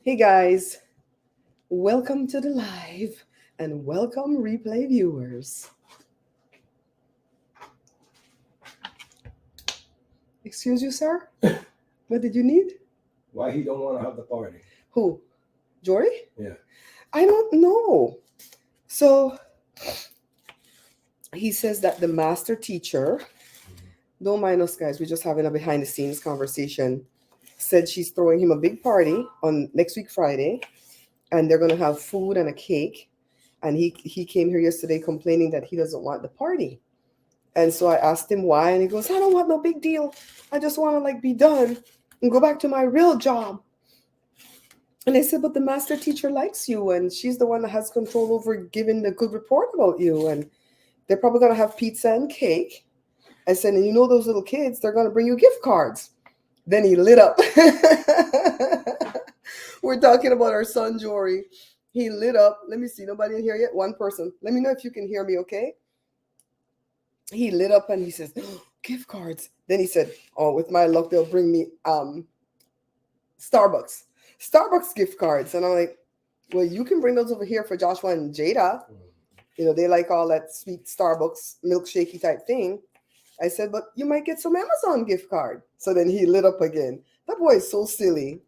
Hey guys, welcome to the live and welcome replay viewers. Excuse you, sir? What did you need? Why he don't want to have the party? Who? Jory? Yeah. I don't know. So he says that the master teacher, don't mind us guys, we're just having a behind the scenes conversation, said she's throwing him a big party on next week Friday, and they're gonna have food and a cake. And he came here yesterday complaining that he doesn't want the party. And so I asked him why, and he goes, I don't want no big deal. I just want to be done and go back to my real job. And I said, but the master teacher likes you, and she's the one that has control over giving the good report about you. And they're probably gonna have pizza and cake. I said, and you know those little kids, they're gonna bring you gift cards. Then he lit up. We're talking about our son Jory. He lit up. Let me see. Nobody in here yet? One person. Let me know if you can hear me, okay? He lit up and he says, oh, gift cards. Then he said, oh, with my luck, they'll bring me Starbucks gift cards. And I'm like, well, you can bring those over here for Joshua and Jada. You know, they like all that sweet Starbucks milkshakey type thing. I said, but you might get some Amazon gift card. So then he lit up again. That boy is so silly.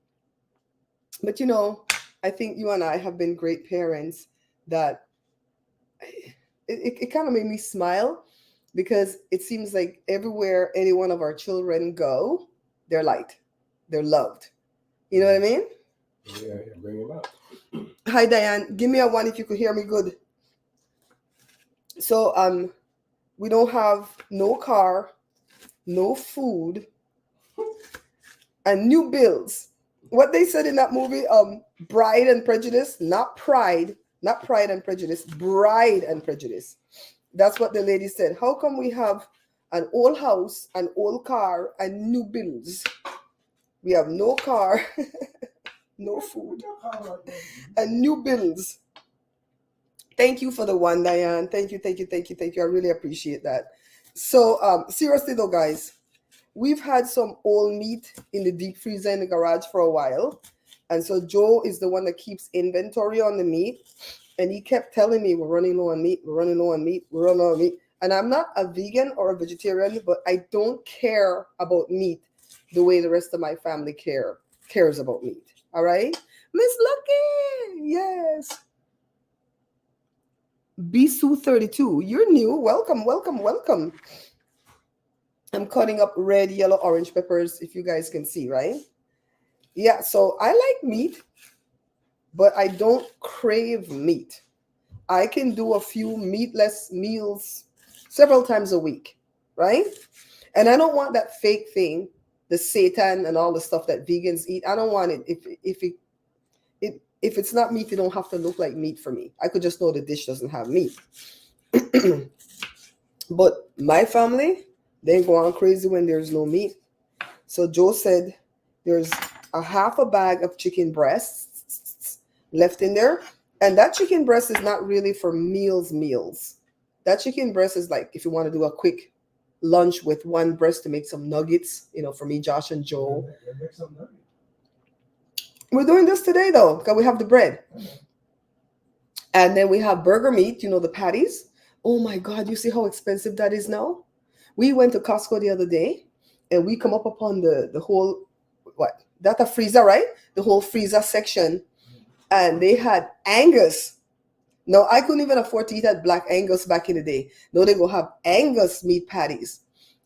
But, you know, I think you and I have been great parents that it kind of made me smile because it seems like everywhere any one of our children go, they're liked. They're loved. You know what I mean? Yeah, bring him up. Hi, Diane. Give me a one if you could hear me good. So, we don't have no car, no food, and new bills. What they said in that movie, Bride and Prejudice, not Pride and Prejudice, Bride and Prejudice. That's what the lady said. How come we have an old house, an old car, and new bills? We have no car, no food, and new bills. Thank you for the one, Diane. Thank you. I really appreciate that. So, seriously though, guys, we've had some old meat in the deep freezer in the garage for a while. And so Joe is the one that keeps inventory on the meat. And he kept telling me, we're running low on meat. And I'm not a vegan or a vegetarian, but I don't care about meat the way the rest of my family cares about meat. All right? Miss Lucky! Yes. Bisu32, you're new. Welcome. I'm cutting up red, yellow, orange peppers, if you guys can see, right? Yeah, so I like meat, but I don't crave meat. I can do a few meatless meals several times a week, right? And I don't want that fake thing, the seitan and all the stuff that vegans eat. I don't want it. If it's not meat, it don't have to look like meat for me. I could just know the dish doesn't have meat. But my family, they go on crazy when there's no meat. So Joe said there's a half a bag of chicken breasts left in there. And that chicken breast is not really for meals. That chicken breast is like if you want to do a quick lunch with one breast to make some nuggets, you know, for me, Josh and Joe. We're doing this today though, because we have the bread. And then we have burger meat, you know, the patties. Oh my God, you see how expensive that is now? We went to Costco the other day and we come up upon the whole, that's a freezer, right? The whole freezer section. And they had Angus. No, I couldn't even afford to eat that black Angus back in the day. No, they go have Angus meat patties.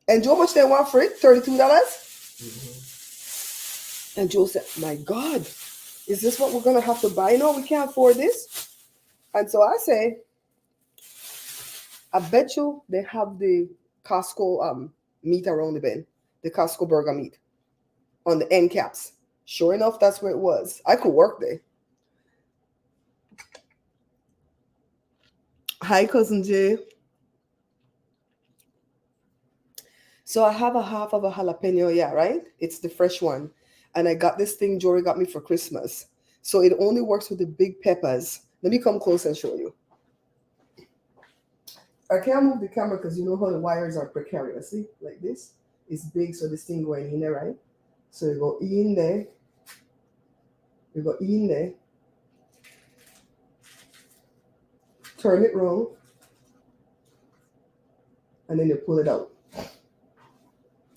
And Joe, how much they want for it? $32? Mm-hmm. And Joe said, my God, is this what we're going to have to buy? No, we can't afford this. And so I say, I bet you they have the Costco meat around the bin, the Costco burger meat on the end caps. Sure enough, that's where it was. I could work there. Hi, Cousin Jay. So I have a half of a jalapeno, yeah, right? It's the fresh one. And I got this thing Jory got me for Christmas. So it only works with the big peppers. Let me come close and show you. I can't move the camera because you know how the wires are precarious. See, like this. It's big, so this thing going in there, right? So you go in there. You go in there. Turn it wrong. And then you pull it out.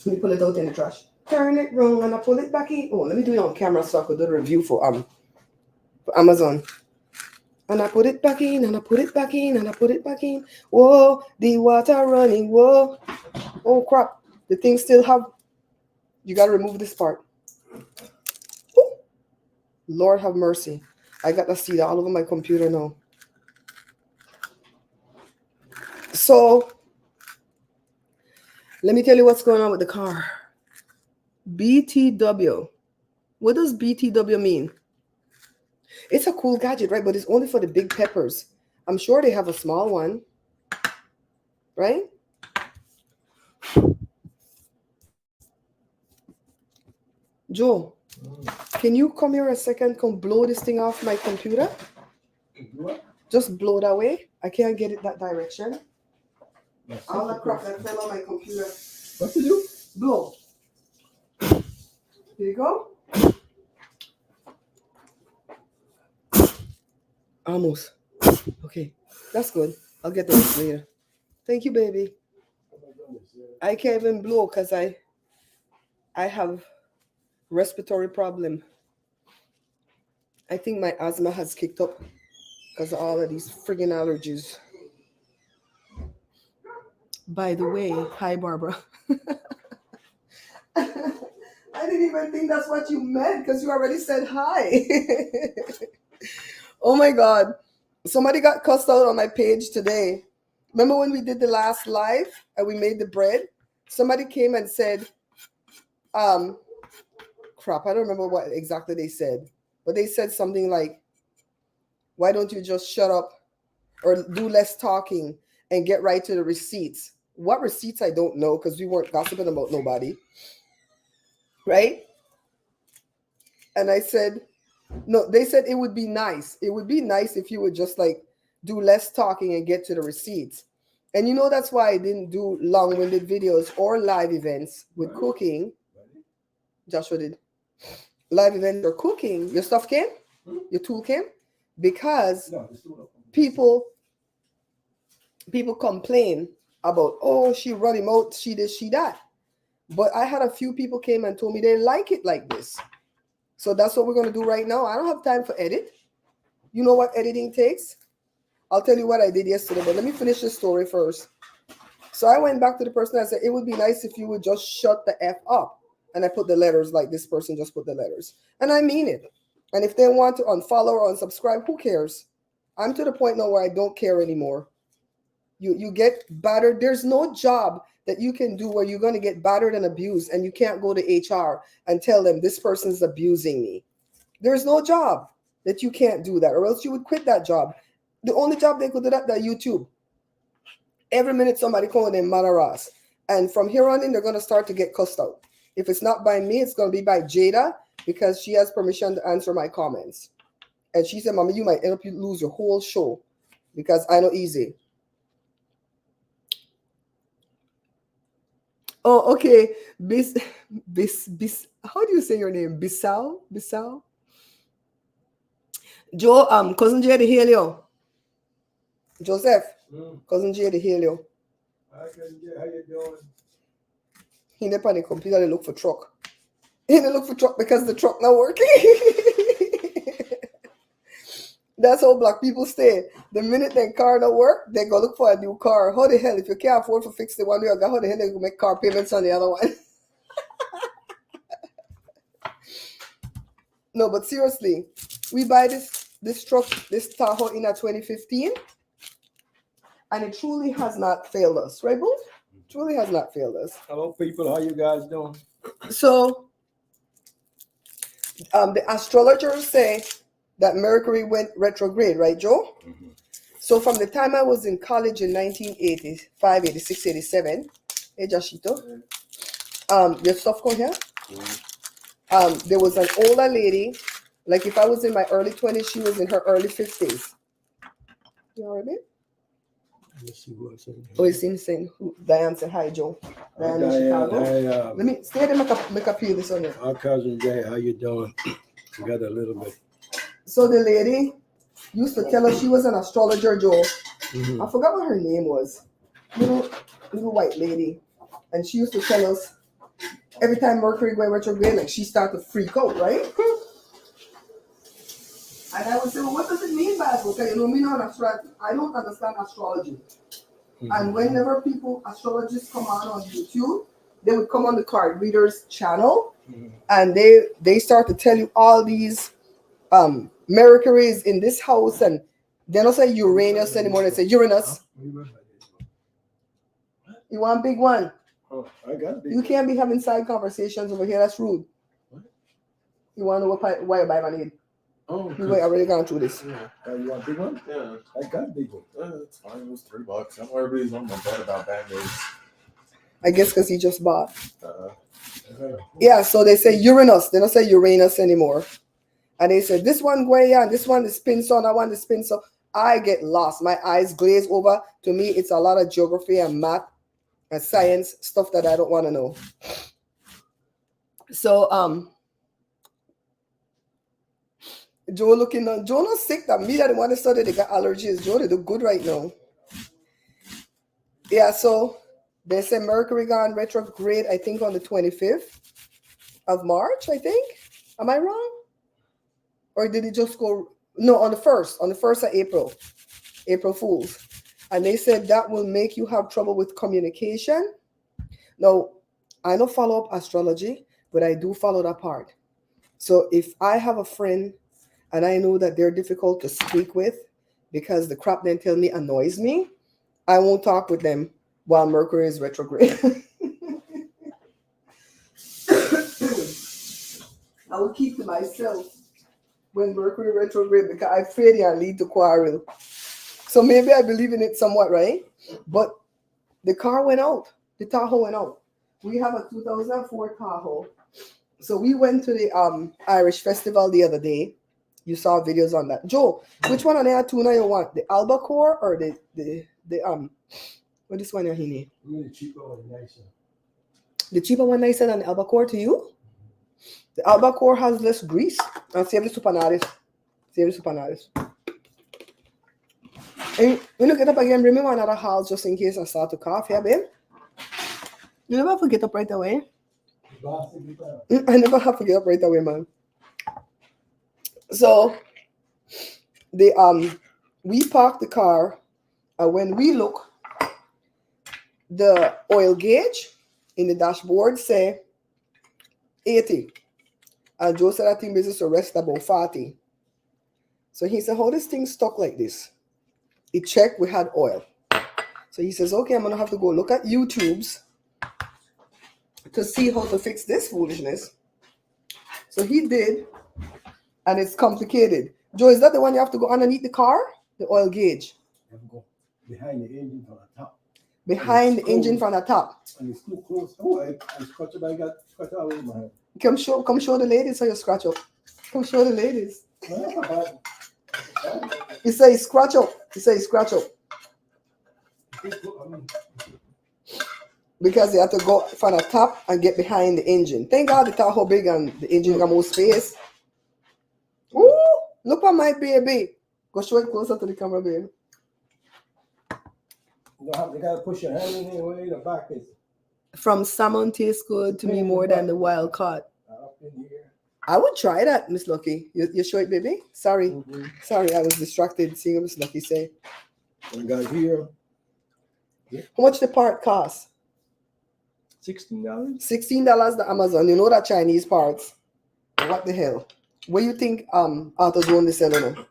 You pull it out in the trash. Turn it wrong and I pull it back in. Oh, let me do it on camera so I could do the review for Amazon. And I put it back in, and I put it back in, and I put it back in. Whoa, the water running. Whoa. Oh, crap. The thing still have... You got to remove this part. Ooh. Lord have mercy. I got to see that all over my computer now. So, let me tell you what's going on with the car. BTW. What does BTW mean? It's a cool gadget, right? But it's only for the big peppers. I'm sure they have a small one. Right? Joe, can you come here a second? Come blow this thing off my computer? Just blow that way. I can't get it that direction. All that crap that fell on my computer. What to do? Blow. Here you go. Almost. Okay. That's good. I'll get those later. Thank you, baby. I can't even blow because I have respiratory problem. I think my asthma has kicked up because of all of these friggin' allergies. By the way, hi, Barbara. I didn't even think that's what you meant because you already said hi. Oh my God. Somebody got cussed out on my page today. Remember when we did the last live and we made the bread? Somebody came and said, crap, I don't remember what exactly they said, but they said something like, why don't you just shut up or do less talking and get right to the receipts? What receipts? I don't know because we weren't gossiping about nobody. Right? And I said, no, they said it would be nice. It would be nice if you would just like do less talking and get to the receipts. And you know, that's why I didn't do long-winded videos or live events with cooking. Joshua did. Live events or cooking. Your stuff came? Your tool came? Because people complain about, oh, she run him out, she this, she that. But I had a few people came and told me they like it like this. So that's what we're going to do right now. I don't have time for edit. You know what editing takes? I'll tell you what I did yesterday, but let me finish the story first. So I went back to the person and said, it would be nice if you would just shut the F up. And I put the letters like this person just put the letters. And I mean it. And if they want to unfollow or unsubscribe, who cares? I'm to the point now where I don't care anymore. You get battered. There's no job that you can do where you're going to get battered and abused and you can't go to HR and tell them this person's abusing me. There's no job that you can't do that, or else you would quit that job. The only job they could do that YouTube. Every minute somebody calling them Manaras. And from here on in, they're going to start to get cussed out. If it's not by me, it's going to be by Jada because she has permission to answer my comments. And she said, Mama, you might end up lose your whole show because I know easy. Oh, okay. How do you say your name? Bissau? Joe, cousin Jay the Helio. Joseph, cousin Jay the Helio. Hi, cousin Jay, how you doing? He never on the computer, they look for truck. He didn't look for truck because the truck not working. That's how black people stay. The minute their car don't work, they go look for a new car. How the hell, if you can't afford to fix the one you got, how the hell they go make car payments on the other one? No, but seriously, we buy this truck, this Tahoe in 2015, and it truly has not failed us, right, Boo? Truly has not failed us. Hello, people. How you guys doing? So, the astrologers say that Mercury went retrograde, right, Joe? Mm-hmm. So from the time I was in college in 1985, 86, 87, hey, Joshito, your stuff go here? Mm-hmm. There was an older lady, like if I was in my early 20s, she was in her early 50s. You all right, babe? Let's see what's in here. Oh, it's insane. Diane said, hi, Joe. Diane in Chicago. Let me stay there, make a peel this on you. Our cousin Jay, how you doing? We got a little bit. So the lady used to tell us she was an astrologer, Joe. Mhm. I forgot what her name was. Little white lady. And she used to tell us every time Mercury went retrograde, like she started to freak out, right? And I would say, well, what does it mean by that? Okay, you know, me not I don't understand astrology. And whenever astrologists come on YouTube, they would come on the card readers channel, and they start to tell you all these Mercury is in this house, and they don't say Uranus anymore. They say Uranus. You want a big one? Oh, I got big. You can't be having side conversations over here. That's rude. What? You want to know why you buy my need? Oh, we already gone through this. Yeah. You want a big one? Yeah. I got a big one. It's fine. It was $3. I know everybody's on my butt about band-aids. I guess because he just bought. Uh-huh. Yeah, so they say Uranus. They don't say Uranus anymore. And they said, this one going on, this one is spin so, and I want to spin so. I get lost. My eyes glaze over. To me, it's a lot of geography and math and science, stuff that I don't want to know. So, Joe not sick. That me that the one that studied, they got allergies. Joe, they do good right now. Yeah, so they say Mercury gone retrograde, I think on the 25th of March, I think. Am I wrong? Or did it just go? No, on the 1st of April Fools. And they said that will make you have trouble with communication. Now, I don't follow up astrology, but I do follow that part. So if I have a friend and I know that they're difficult to speak with because the crap they tell me annoys me, I won't talk with them while Mercury is retrograde. I will keep to myself when Mercury retrograde because I fear it lead to quarrel. So maybe I believe in it somewhat, right? But the car went out. The Tahoe went out. We have a 2004 Tahoe. So we went to the Irish festival the other day. You saw videos on that. Joe, which one on there tuna you want? The albacore or the what this one here? Really cheaper and nicer. The cheaper one nicer than the albacore to you? The albacore has less grease. And save the supanaris. And when you get up again, bring me one other house just in case I start to cough, yeah, babe? You never have to get up right away. I never have to get up right away, man. So we parked the car, and when we look, the oil gauge in the dashboard say 80. And Joe said that thing business to rest about 40. So he said, how this thing stuck like this? He checked, we had oil. So he says, okay, I'm gonna have to go look at YouTube's to see how to fix this foolishness. So he did, and it's complicated. Joe, is that the one you have to go underneath the car? The oil gauge? You have to go behind the engine from the top. Behind the engine from the top. And it's too close. Oh, I scratched it, I got scratched out with my hand. Come show the ladies how you scratch up. Come show the ladies. He say scratch up. Because they have to go from the top and get behind the engine. Thank God the Tahoe big and the engine got more space. Ooh, look at my baby. Go show it closer to the camera, baby. You gotta push your hand in here way the back is. From salmon tastes good to me more than the wild caught. Up in here. I would try that, Miss Lucky. You show it, baby? Sorry. Mm-hmm. Sorry, I was distracted seeing what Miss Lucky say. We got here. How much the part cost? $16. $16 the Amazon. You know that Chinese parts. What the hell? What do you think AutoZone is selling them?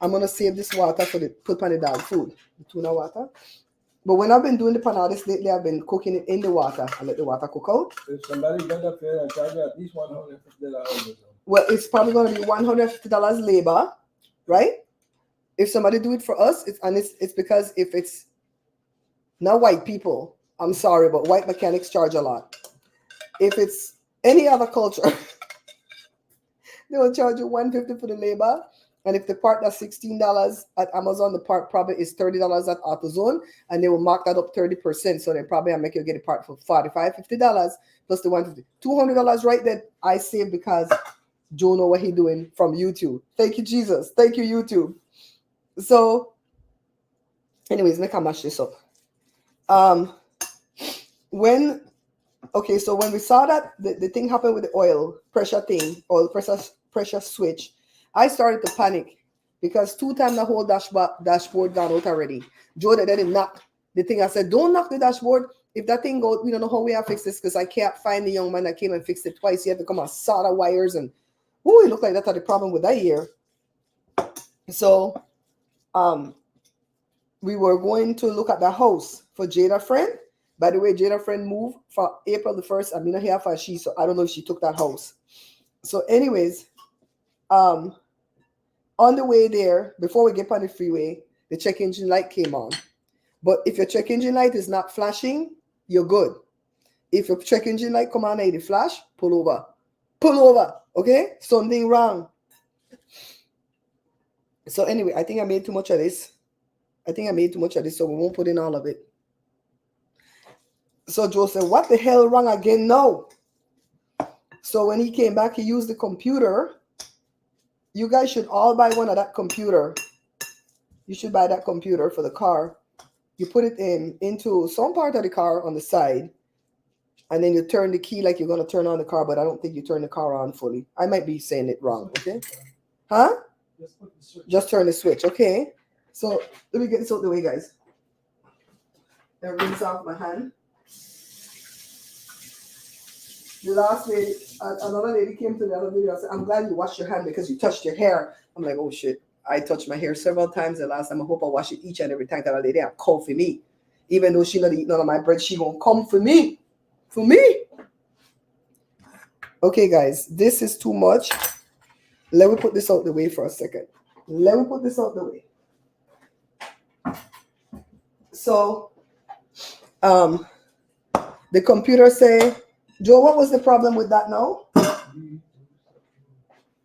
I'm gonna save this water for the put on the dog food. The tuna water. But when I've been doing the panadas lately, I've been cooking it in the water and let the water cook out. If somebody got up there and charge at least $150. Well, it's probably gonna be $150 labor, right? If somebody do it for us, it's because if it's not white people, I'm sorry, but white mechanics charge a lot. If it's any other culture, they will charge you $150 for the labor. And if the part that's $16 at Amazon, the part probably is $30 at AutoZone, and they will mark that up 30%. So they probably make you get a part for $45, $50 plus the $150. $200 right there I saved because Joe know what he doing from YouTube. Thank you, Jesus. Thank you, YouTube. So, anyways, make I mash this up. When we saw that the thing happened with the oil pressure switch, I started to panic because 2 times the whole dashboard gone out already. Joe didn't knock the thing. I said, don't knock the dashboard. If that thing goes, we don't know how we have fixed this because I can't find the young man that came and fixed it twice. He had to come and solder wires and it looked like that had a problem with that year. So we were going to look at the house for Jada friend. By the way, Jada friend moved for April the 1st. I'm not here for she, so I don't know if she took that house. So anyways, on the way there, before we get on the freeway, the check engine light came on. But if your check engine light is not flashing, you're good. If your check engine light come on and it flash, pull over. Pull over, okay? Something wrong. So anyway, I think I made too much of this. So we won't put in all of it. So Joe said, what the hell wrong again now? So when he came back, he used the computer. You guys should all buy one of that computer. You should buy that computer for the car. You put it into some part of the car on the side. And then you turn the key like you're going to turn on the car. But I don't think you turn the car on fully. I might be saying it wrong. Okay? Huh? Just turn the switch. Okay. So let me get this out of the way, guys. Rinse off my hand. The last lady, another lady came to the other video and said, I'm glad you washed your hand because you touched your hair. I'm like, oh shit. I touched my hair several times the last time. I hope I wash it each and every time that a lady have call for me. Even though she not eat none of my bread, she gonna come for me. For me. Okay, guys, this is too much. Let me put this out the way for a second. So, the computer say, Joe, what was the problem with that now?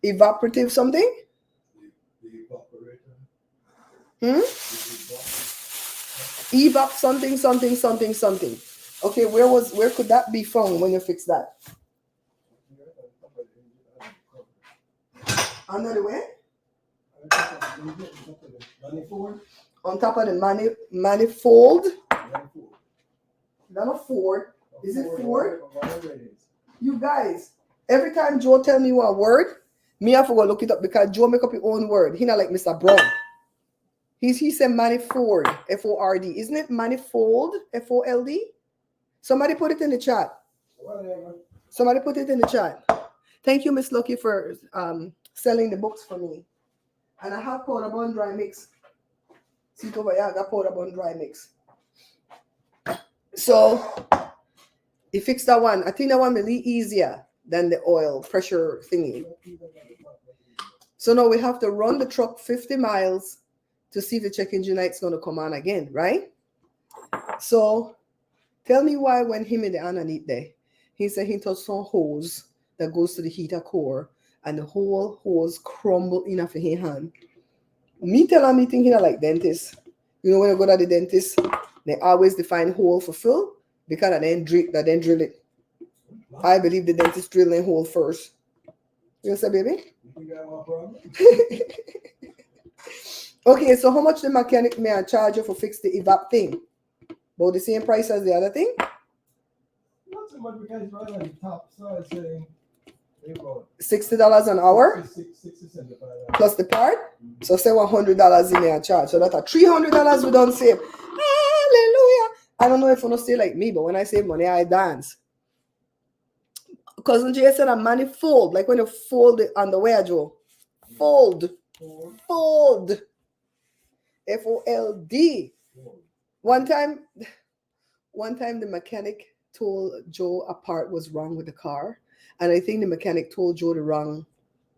Evaporative something? Evap something. Okay, where could that be found when you fix that? Under the way? On top of the manifold? Not a Ford. Is it Ford? You guys, every time Joe tell me one word, me have to go look it up because Joe make up his own word. He not like Mr. Brown. He said manifold, F-O-R-D. Isn't it manifold, F-O-L-D? Somebody put it in the chat. Thank you, Miss Lucky, for selling the books for me. And I have powder bun dry mix. See it over here, I got powder bun dry mix. So, he fixed that one. I think that one will be easier than the oil pressure thingy. So now we have to run the truck 50 miles to see if the check engine light's going to come on again, right? So, tell me why when him in the underneath there, he said he touched some hose that goes to the heater core and the whole hose crumbled in off his hand. Me telling me thinking like dentist. You know when you go to the dentist, they always define hole for fill because they then drill it. I believe the dentist drill a hole first. You say, baby? Okay, so how much the mechanic may I charge you for fix the evap thing? About the same price as the other thing? Not so much because it's right on the top, so I'd say $60 an hour? 60 plus the part? So say $100 in there charge. So that's $300 we don't save. Hallelujah. I don't know if you don't stay like me, but when I save money, I dance. Cousin Jay said a manifold, like when you fold the underwear, Joe. Fold. F-O-L-D. One time the mechanic told Joe a part was wrong with the car. And I think the mechanic told Joe the wrong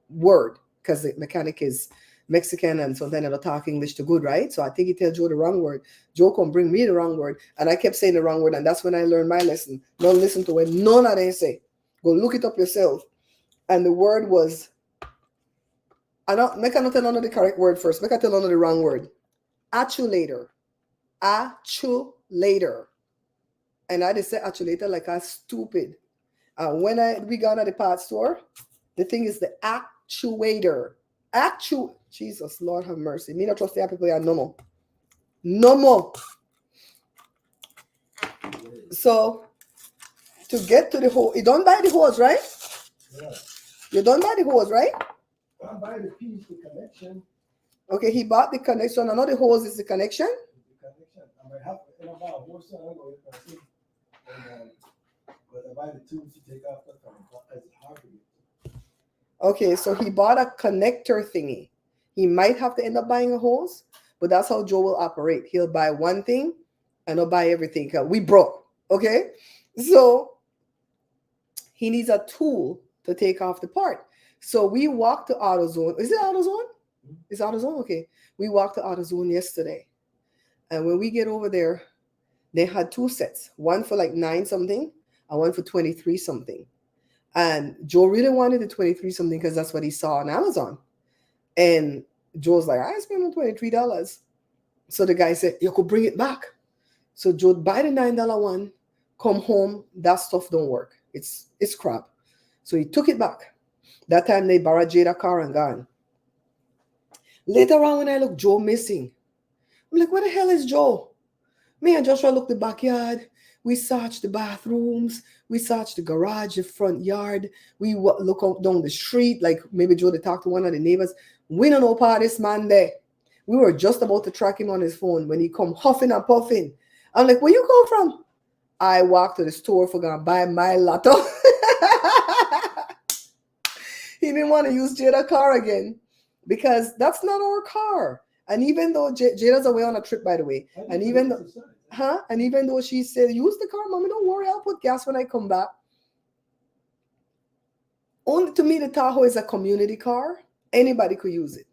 word because the mechanic is Mexican and sometimes they'll talk English to good, right? So I think he told Joe the wrong word. Joe can bring me the wrong word. And I kept saying the wrong word. And that's when I learned my lesson. Don't listen to what none of them say. Go look it up yourself. And the word was, I not tell none of the correct word first. Make I tell none of the wrong word. Actuator. And I just said actuator like I stupid. When we got at the parts store, The thing is the actuator. Jesus, Lord have mercy. Me not trust the people here no more. No more. So to get to the hose, you don't buy the hose, right? Yeah. You don't buy the hose, right? I buy the piece, the connection. Okay, he bought the connection. I know the hose is the connection. The connection. I might have to buy a whole set. I don't know if I see. But I buy the tubes to take off the phone. It's hard to get. Okay, so he bought a connector thingy. He might have to end up buying a hose, but that's how Joe will operate. He'll buy one thing and he'll buy everything. We broke. Okay, so he needs a tool to take off the part. So we walked to AutoZone. Is it AutoZone? It's AutoZone? Okay. We walked to AutoZone yesterday. And when we get over there, they had two sets. One for like 9 something and one for 23 something. And Joe really wanted the 23 something because that's what he saw on Amazon. And Joe's like, I spent $23. So the guy said, you could bring it back. So Joe buy the $9 one, come home, that stuff don't work. It's crap. So he took it back. That time they borrowed Jada car and gone. Later on when I look, Joe missing. I'm like, where the hell is Joe? Me and Joshua looked the backyard. We searched the bathrooms. We searched the garage, the front yard. We look out down the street, like maybe Joe to talk to one of the neighbors. We don't know part of this man there. We were just about to track him on his phone when he come huffing and puffing. I'm like, where you come from? I walked to the store for going to buy my lotto. He didn't want to use Jada's car again because that's not our car. And even though Jada's away on a trip, by the way, and even though she said, use the car, mommy, don't worry, I'll put gas when I come back. Only to me, the Tahoe is a community car. Anybody could use it.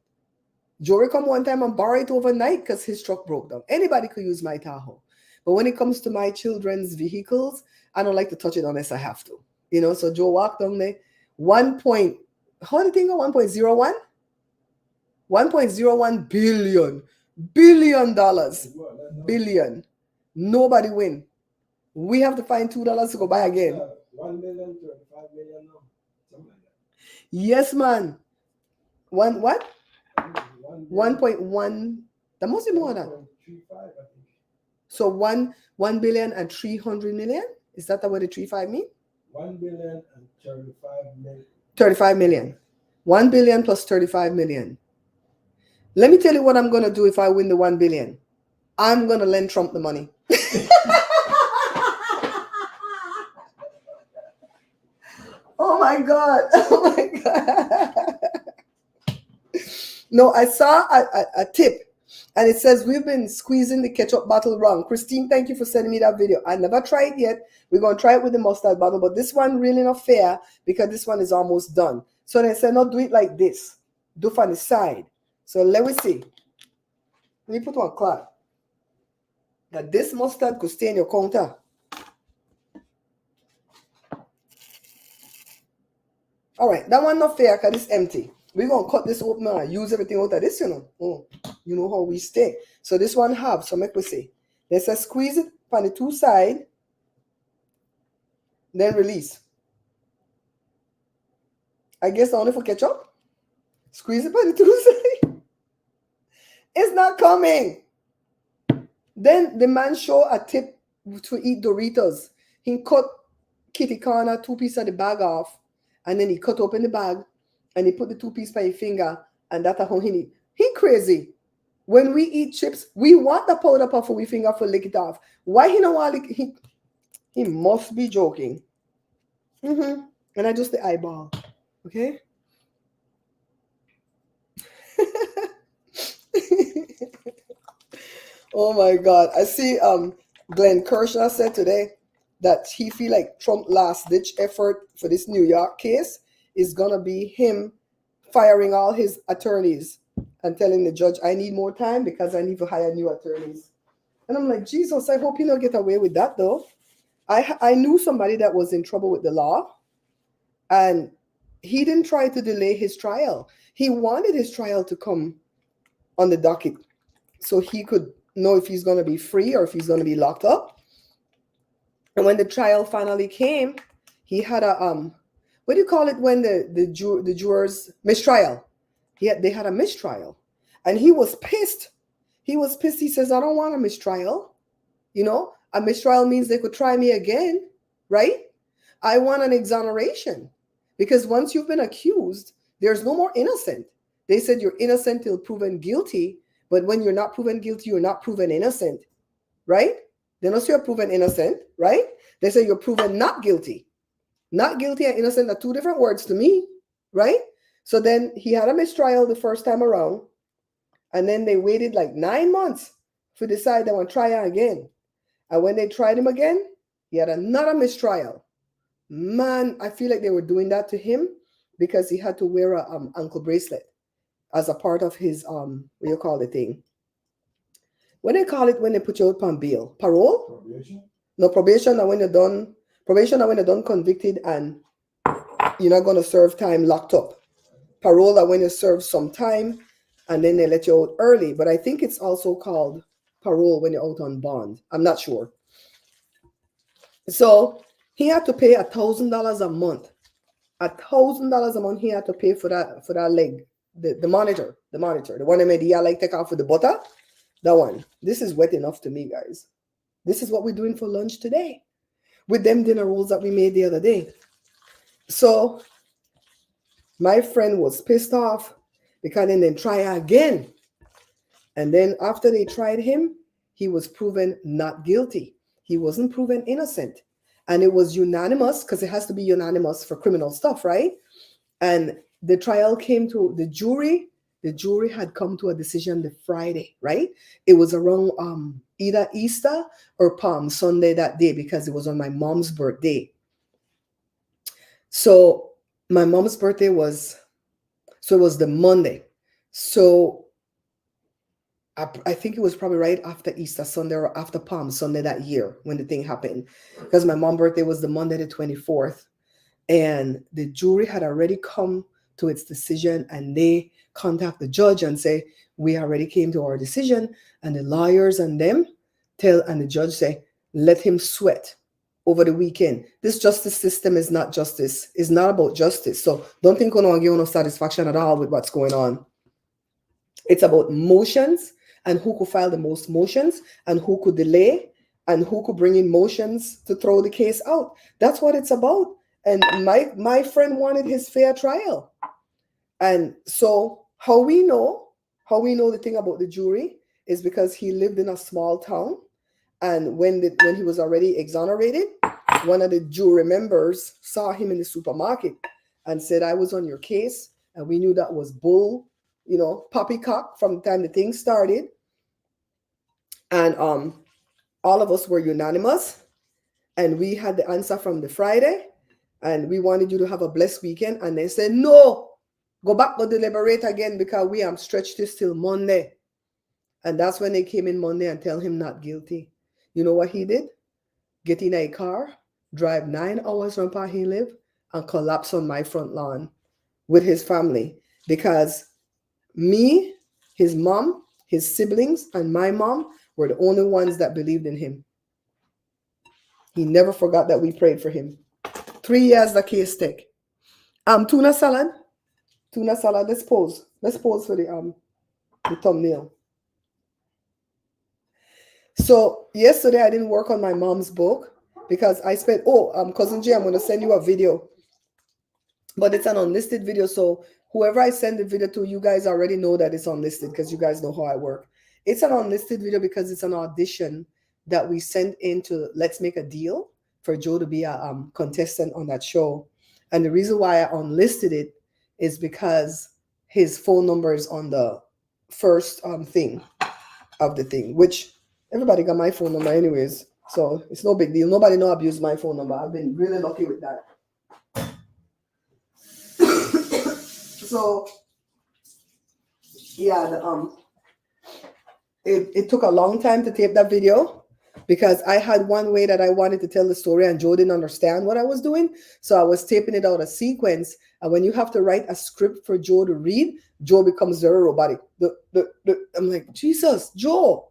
Jory come one time and borrow it overnight because his truck broke down. Anybody could use my Tahoe. But when it comes to my children's vehicles, I don't like to touch it unless I have to. You know, so Joe walked down there. 1.01 billion. Nobody win. We have to find $2 to go buy again. 1 million, 35 million now. Something like that. Yes, man. One what? 1 That must be more than that. 1.35, I think. So 1 billion and 300 million? Is that what the 35 mean? 1 billion and 35 million. 35 million. 1 billion plus 35 million. Let me tell you what I'm going to do if I win the 1 billion. I'm going to lend Trump the money. Oh my God. Oh my God. No, I saw a tip and it says we've been squeezing the ketchup bottle wrong. Christine, thank you for sending me that video. I never tried it yet. We're going to try it with the mustard bottle, but this one really not fair because this one is almost done. So they said, no, do it like this. Do from the side. So let me see. Let me put one cloth. That this mustard could stay in your counter. All right, that one not fair because it's empty. We're going to cut this open and use everything out of this, you know. Oh, you know how we stay. So this one have, so make we see. Let's just squeeze it on the two sides. Then release. I guess only for ketchup. Squeeze it on the two sides. It's not coming. Then the man show a tip to eat Doritos. He cut kitty corner 2 pieces of the bag off. And then he cut open the bag and he put the 2 pieces by his finger. And that's how he need. He crazy. When we eat chips, we want the powder puff for we finger for lick it off. Why he don't want lick it? He must be joking. And I just the eyeball. Okay? Oh my God. I see Glenn Kershaw said today that he feel like Trump last ditch effort for this New York case is gonna be him firing all his attorneys and telling the judge, I need more time because I need to hire new attorneys. And I'm like, Jesus, I hope he don't get away with that though. I knew somebody that was in trouble with the law and he didn't try to delay his trial. He wanted his trial to come on the docket so he could know if he's going to be free or if he's going to be locked up. And when the trial finally came, he had a what do you call it when the jurors mistrial? They had a mistrial, and he was pissed. He was pissed. He says, "I don't want a mistrial. You know, a mistrial means they could try me again, right? I want an exoneration because once you've been accused, there's no more innocent. They said you're innocent till proven guilty, but when you're not proven guilty, you're not proven innocent, right? They don't say you're proven innocent, right? They say you're proven not guilty. Not guilty and innocent are two different words to me, right? So then he had a mistrial the first time around, and then they waited like 9 months to decide they want to try him again. And when they tried him again, he had another mistrial. Man, I feel like they were doing that to him because he had to wear a ankle bracelet as a part of his what you call the thing? What do they call it when they put you out on bail? Parole? Probation? No, probation. And when you're done, probation. And when you're done convicted and you're not going to serve time locked up. Parole. That when you serve some time and then they let you out early. But I think it's also called parole when you're out on bond. I'm not sure. So he had to pay $1,000 a month. $1,000 a month he had to pay for that leg. The monitor, the one that made the like take off with the butter. That one. This is wet enough to me, guys. This is what we're doing for lunch today with them dinner rolls that we made the other day. So my friend was pissed off because then try again. And then after they tried him, he was proven not guilty. He wasn't proven innocent. And it was unanimous because it has to be unanimous for criminal stuff, right? And the trial came to the jury. The jury had come to a decision the Friday, right? It was around either Easter or Palm Sunday that day because it was on my mom's birthday. So my mom's birthday it was the Monday. So I think it was probably right after Easter Sunday or after Palm Sunday that year when the thing happened. Because my mom's birthday was the Monday the 24th. And the jury had already come to its decision and they contact the judge and say, we already came to our decision. And the lawyers and them and the judge say, let him sweat over the weekend. This justice system is not justice. It's not about justice. So don't think we're not giving no satisfaction at all with what's going on. It's about motions and who could file the most motions and who could delay and who could bring in motions to throw the case out. That's what it's about. And my friend wanted his fair trial. And so how we know the thing about the jury is because he lived in a small town. And when he was already exonerated, one of the jury members saw him in the supermarket and said, I was on your case. And we knew that was bull, poppycock from the time the thing started. And all of us were unanimous. And we had the answer from the Friday. And we wanted you to have a blessed weekend. And they said, no, go back to deliberate again because we have stretched this till Monday. And that's when they came in Monday and tell him not guilty. You know what he did? Get in a car, drive 9 hours from where he lived, and collapse on my front lawn with his family. Because me, his mom, his siblings, and my mom were the only ones that believed in him. He never forgot that we prayed for him. 3 years the case take. Tuna salad. Let's pause for the thumbnail. So yesterday I didn't work on my mom's book because I spent Cousin Jay, I'm going to send you a video, but it's an unlisted video. So whoever I send the video to, you guys already know that it's unlisted because you guys know how I work. It's an unlisted video because it's an audition that we sent into Let's Make a Deal for Joe to be a contestant on that show. And the reason why I unlisted it is because his phone number is on the first thing of the thing, which everybody got my phone number anyways. So it's no big deal. Nobody know I abuse my phone number. I've been really lucky with that. So yeah, it took a long time to tape that video because I had one way that I wanted to tell the story and Joe didn't understand what I was doing. So I was taping it out a sequence. And when you have to write a script for Joe to read, Joe becomes very robotic. I'm like, Jesus, Joe,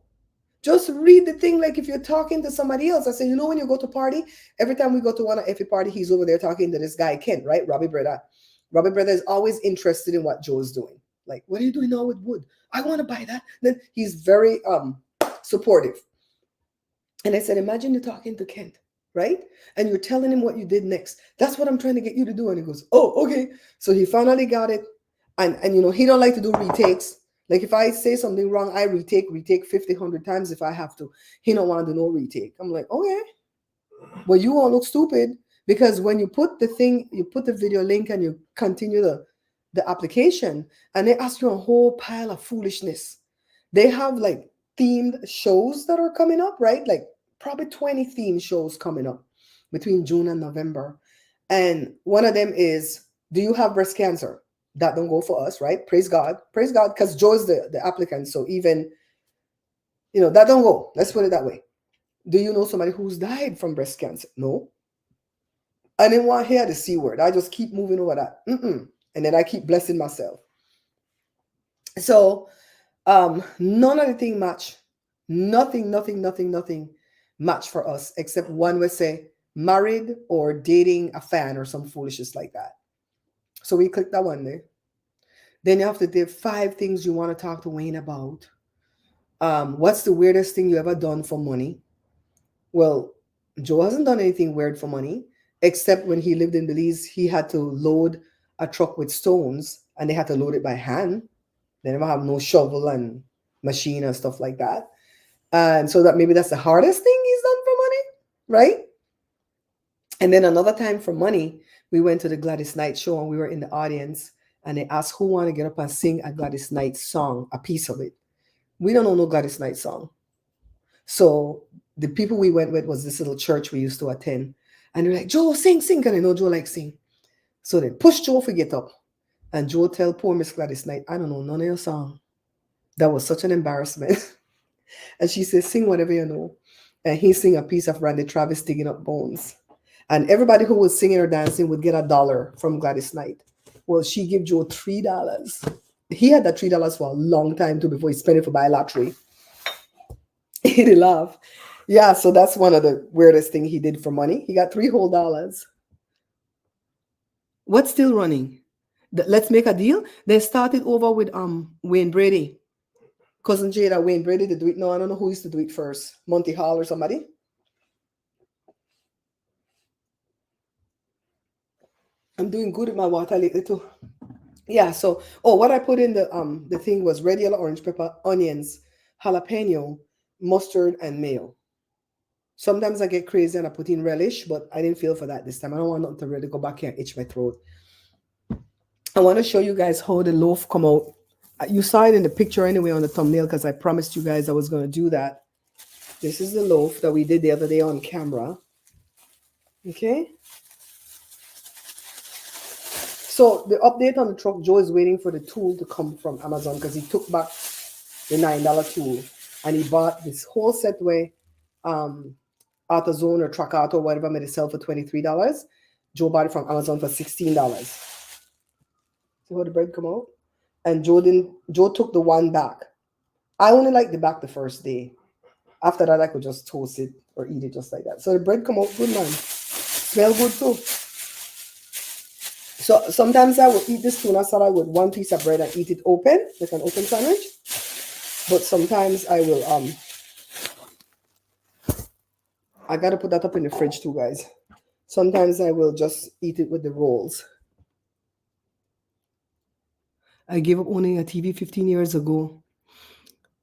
Just read the thing like if you're talking to somebody else. I said, you know, when you go to party, every time we go to one of every party, he's over there talking to this guy, Kent, right? Robbie Brother. Robbie Brother is always interested in what Joe's doing. Like, what are you doing now with wood? I want to buy that. Then he's very supportive. And I said, imagine you're talking to Kent, right? And you're telling him what you did next. That's what I'm trying to get you to do. And he goes, oh, okay. So he finally got it. And you know, he don't like to do retakes. Like if I say something wrong, I retake 50, 100 times if I have to. He don't want to do no retake. I'm like, okay. Well, you won't look stupid because when you put the thing, you put the video link and you continue the application and they ask you a whole pile of foolishness. They have like themed shows that are coming up, right? Like probably 20 theme shows coming up between June and November. And one of them is, do you have breast cancer? That don't go for us, right? Praise God, because Joe is the applicant. So even, you know, that don't go. Let's put it that way. Do you know somebody who's died from breast cancer? No. I didn't want to hear the C word. I just keep moving over that. And then I keep blessing myself. So none of the thing match. Nothing match for us except one would say married or dating a fan or some foolishness like that. So we click that one there. Then you have to do 5 things you want to talk to Wayne about. What's the weirdest thing you ever done for money? Well, Joe hasn't done anything weird for money, except when he lived in Belize, he had to load a truck with stones and they had to load it by hand. They never have no shovel and machine and stuff like that. And so that maybe that's the hardest thing he's done for money, right? And then another time for money, we went to the Gladys Knight show and we were in the audience and they asked who want to get up and sing a Gladys Knight song, a piece of it. We don't know no Gladys Knight song. So the people we went with was this little church we used to attend. And they're like, Joe, sing. And I know Joe likes sing. So they push Joe for get up. And Joe tell poor Miss Gladys Knight, I don't know none of your song. That was such an embarrassment. And she says, sing whatever you know. And he sing a piece of Randy Travis, Digging Up Bones. And everybody who was singing or dancing would get $1 from Gladys Knight. Well, she gave Joe $3. He had that $3 for a long time too before he spent it for buy lottery. He did laugh. Yeah, so that's one of the weirdest thing he did for money. He got $3 whole. What's still running? Let's Make a Deal. They started over with Wayne Brady. Cousin Jada, Wayne Brady to do it. No, I don't know who used to do it first. Monty Hall or somebody. I'm doing good with my water lately too. Yeah, so what I put in the thing was red, yellow, orange pepper, onions, jalapeno, mustard, and mayo. Sometimes I get crazy and I put in relish, but I didn't feel for that this time. I don't want nothing to really go back here and itch my throat. I want to show you guys how the loaf come out. You saw it in the picture anyway on the thumbnail because I promised you guys I was going to do that. This is the loaf that we did the other day on camera. Okay. So the update on the truck, Joe is waiting for the tool to come from Amazon because he took back the $9 tool and he bought this whole set way AutoZone or Truck Auto, whatever, made it sell for $23. Joe bought it from Amazon for $16. See how the bread come out? And Joe took the one back. I only like the back the first day. After that, I could just toast it or eat it just like that. So the bread come out good, man. Smell good too. So sometimes I will eat this tuna salad with one piece of bread and eat it open, like an open sandwich. But sometimes I will I gotta put that up in the fridge too, guys. Sometimes I will just eat it with the rolls. I gave up owning a TV 15 years ago.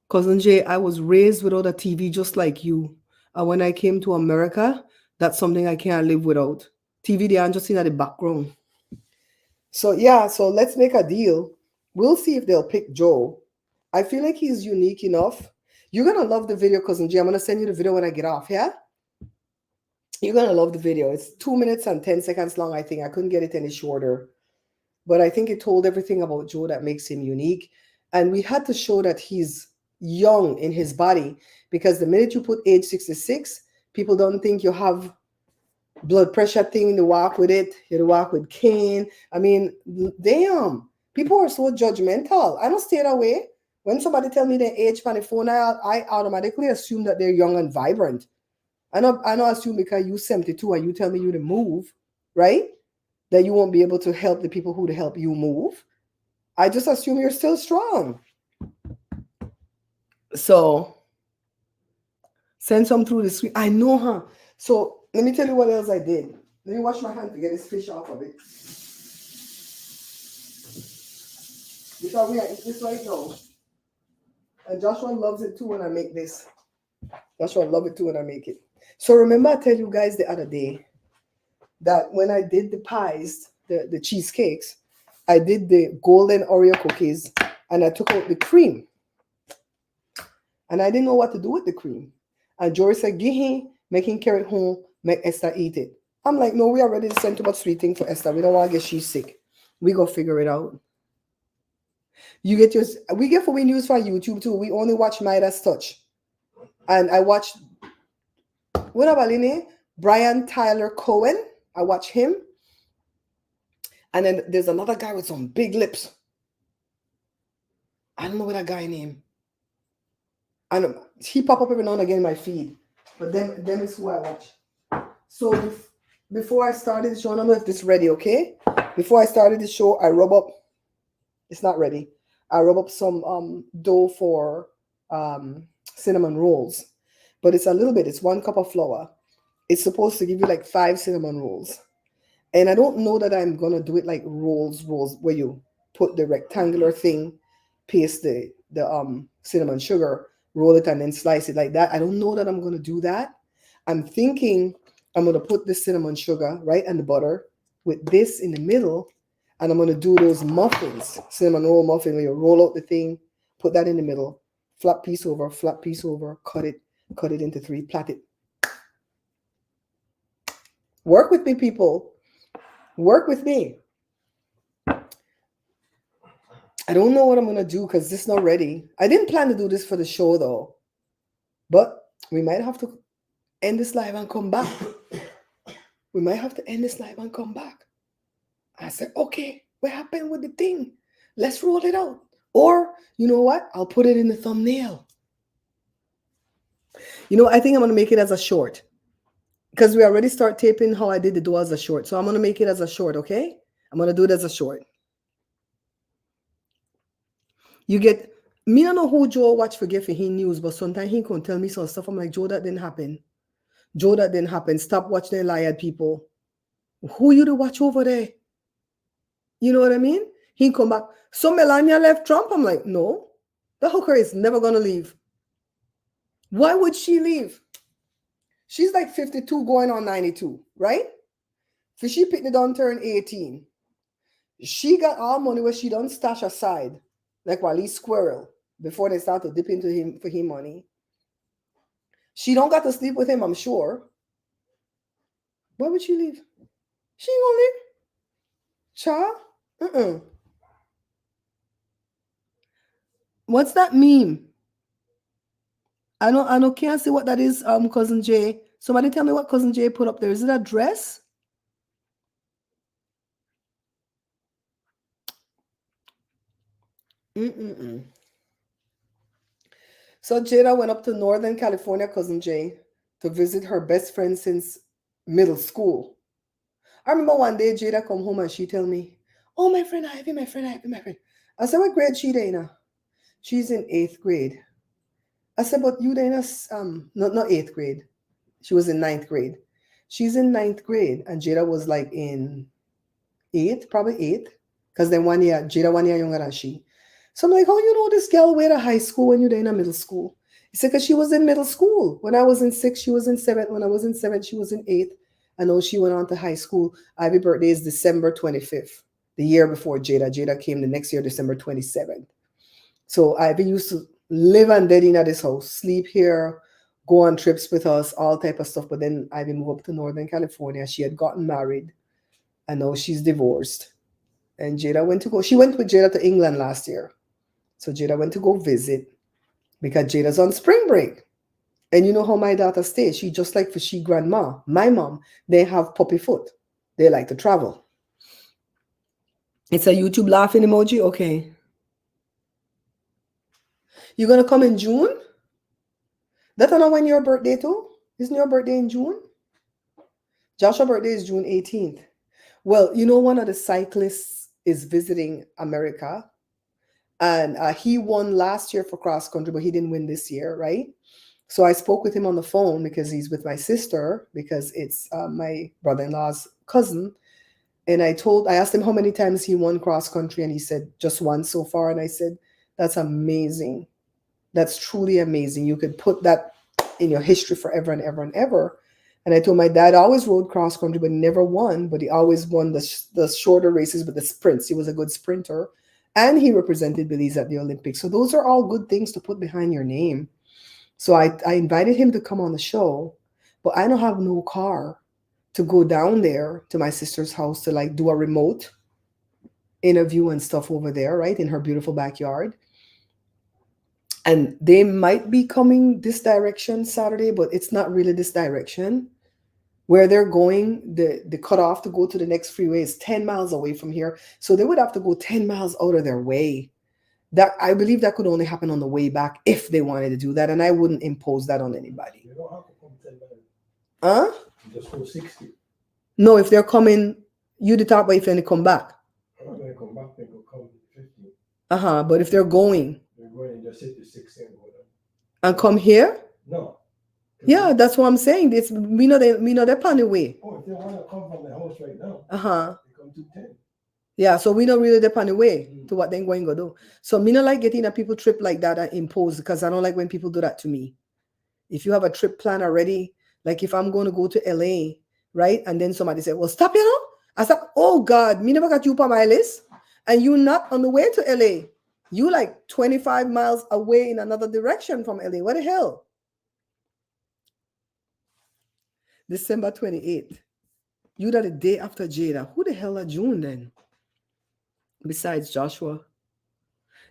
Cousin Jay, I was raised without a TV just like you. And when I came to America, that's something I can't live without. TV, they are just in the background. So yeah, so let's make a deal. We'll see if they'll pick Joe. I feel like he's unique enough. You're going to love the video, Cousin Jay. I'm going to send you the video when I get off, yeah? You're going to love the video. It's 2 minutes and 10 seconds long, I think. I couldn't get it any shorter. But I think it told everything about Joe that makes him unique. And we had to show that he's young in his body because the minute you put age 66, people don't think you have blood pressure thing to walk with it. You walk with cane. I mean, damn. People are so judgmental. I don't stay that way. When somebody tell me their age on the phone, I automatically assume that they're young and vibrant. I don't assume because you 72 and you tell me you to move, right? That you won't be able to help the people who to help you move. I just assume you're still strong. So send some through the screen. I know, huh? So let me tell you what else I did. Let me wash my hand to get this fish off of it. Because we are eating this right now. And Joshua loves it too when I make this. Joshua loves it too when I make it. So remember I tell you guys the other day that when I did the pies, the cheesecakes, I did the golden Oreo cookies and I took out the cream. And I didn't know what to do with the cream. And Jory said, give him, make him carry it home, make Esther eat it. I'm like, no, we already sent too much sweet thing for Esther. We don't want to get she sick. We go figure it out. You get yours. We get what we use for YouTube too. We only watch Midas Touch. And I watched, what about his name? Brian Tyler Cohen. I watch him. And then there's another guy with some big lips. I don't know what that guy name. I don't. He pop up every now and again in my feed. But them is who I watch. So before I started the show, I don't know if this is ready, okay? Before I started the show, I rub up. It's not ready. I rub up some dough for cinnamon rolls. But it's a little bit. It's 1 cup of flour. It's supposed to give you like 5 cinnamon rolls. And I don't know that I'm going to do it like rolls, where you put the rectangular thing, paste the cinnamon sugar, roll it, and then slice it like that. I don't know that I'm going to do that. I'm thinking I'm going to put the cinnamon sugar, right, and the butter with this in the middle. And I'm going to do those muffins, cinnamon roll muffin, where you roll out the thing, put that in the middle, flat piece over, cut it into 3, plait it. Work with me, people. Work with me. I don't know what I'm going to do because this is not ready. I didn't plan to do this for the show, though. But we might have to end this live and come back. We might have to end this live and come back. I said, okay, what happened with the thing? Let's roll it out. Or, you know what? I'll put it in the thumbnail. You know, I think I'm going to make it as a short. Because we already start taping how I did the dough as a short. So I'm going to make it as a short, okay? I'm going to do it as a short. You get, me I don't know who Joe watch for Giffy, he news, but sometimes he can tell me some stuff. I'm like, Joe, that didn't happen. Joe, that didn't happen. Stop watching the lie at people. Who you to watch over there? You know what I mean? He come back. So Melania left Trump? I'm like, no. The hooker is never going to leave. Why would she leave? She's like 52 going on 92, right? So she picked it on turn 18. She got all money where she done stash aside, like Wally Squirrel, before they start to dip into him for him money. She don't got to sleep with him, I'm sure. Why would she leave? She ain't gonna leave. Cha? What's that meme? I can't see what that is, Cousin Jay. Somebody tell me what Cousin Jay put up there. Is it a dress? So Jada went up to Northern California, Cousin Jay, to visit her best friend since middle school. I remember one day Jada come home and she tell me, oh, my friend Ivy. I said, what grade she in? She's in 8th grade. I said, but you then, not 8th grade. She was in 9th grade. She's in 9th grade, and Jada was like in 8th, probably 8th, because then Jada 1 year younger than she. So I'm like, oh, you know this girl went to high school when you're in middle school? He said, because she was in middle school. When I was in 6th, she was in 7th. When I was in 7th, she was in 8th. I know she went on to high school. Ivy's birthday is December 25th, the year before Jada. Jada came the next year, December 27th. So Ivy used to live and dead in at this house, sleep here, go on trips with us, all type of stuff. But then Ivy moved up to Northern California. She had gotten married, and now she's divorced. And Jada she went with Jada to England last year. So Jada went to go visit because Jada's on spring break. And you know how my daughter stays. She just like for she grandma, my mom, they have puppy foot. They like to travel. It's a YouTube laughing emoji. Okay. You're gonna come in June? That's not when your birthday too? Isn't your birthday in June? Joshua's birthday is June 18th. Well, you know, one of the cyclists is visiting America, and he won last year for cross country, but he didn't win this year, right? So I spoke with him on the phone because he's with my sister, because it's my brother-in-law's cousin. And I asked him how many times he won cross country, and he said just once so far. And I said, that's amazing. That's truly amazing. You could put that in your history forever and ever and ever. And I told my dad always rode cross country, but never won. But he always won the shorter races with the sprints. He was a good sprinter, and he represented Belize at the Olympics. So those are all good things to put behind your name. So I invited him to come on the show, but I don't have no car to go down there to my sister's house to like do a remote interview and stuff over there, right, in her beautiful backyard. And they might be coming this direction Saturday, but it's not really this direction. Where they're going, the cutoff to go to the next freeway is 10 miles away from here. So they would have to go 10 miles out of their way. That I believe that could only happen on the way back if they wanted to do that, and I wouldn't impose that on anybody. You don't have to come 10 miles. Huh? Just go 60. No, if they're coming, you the talk about if they come back. I'm not going to come back, they go come 50. But if they're going They're going and just hit the 60 and go down. and come here, No. yeah, that's what I'm saying. It's we know they're on the way. Oh, if they want to come from the house right now, they come to 10. Yeah, so we don't really depend away to what they're going to do. So me not like getting a people trip like that and impose, because I don't like when people do that to me. If you have a trip plan already, like if I'm going to go to LA, right? And then somebody said, well, stop, I said, oh God, me never got you on my list. And you're not on the way to LA. You like 25 miles away in another direction from LA. What the hell? December 28th. You that the day after Jada. Who the hell are June then? Besides Joshua.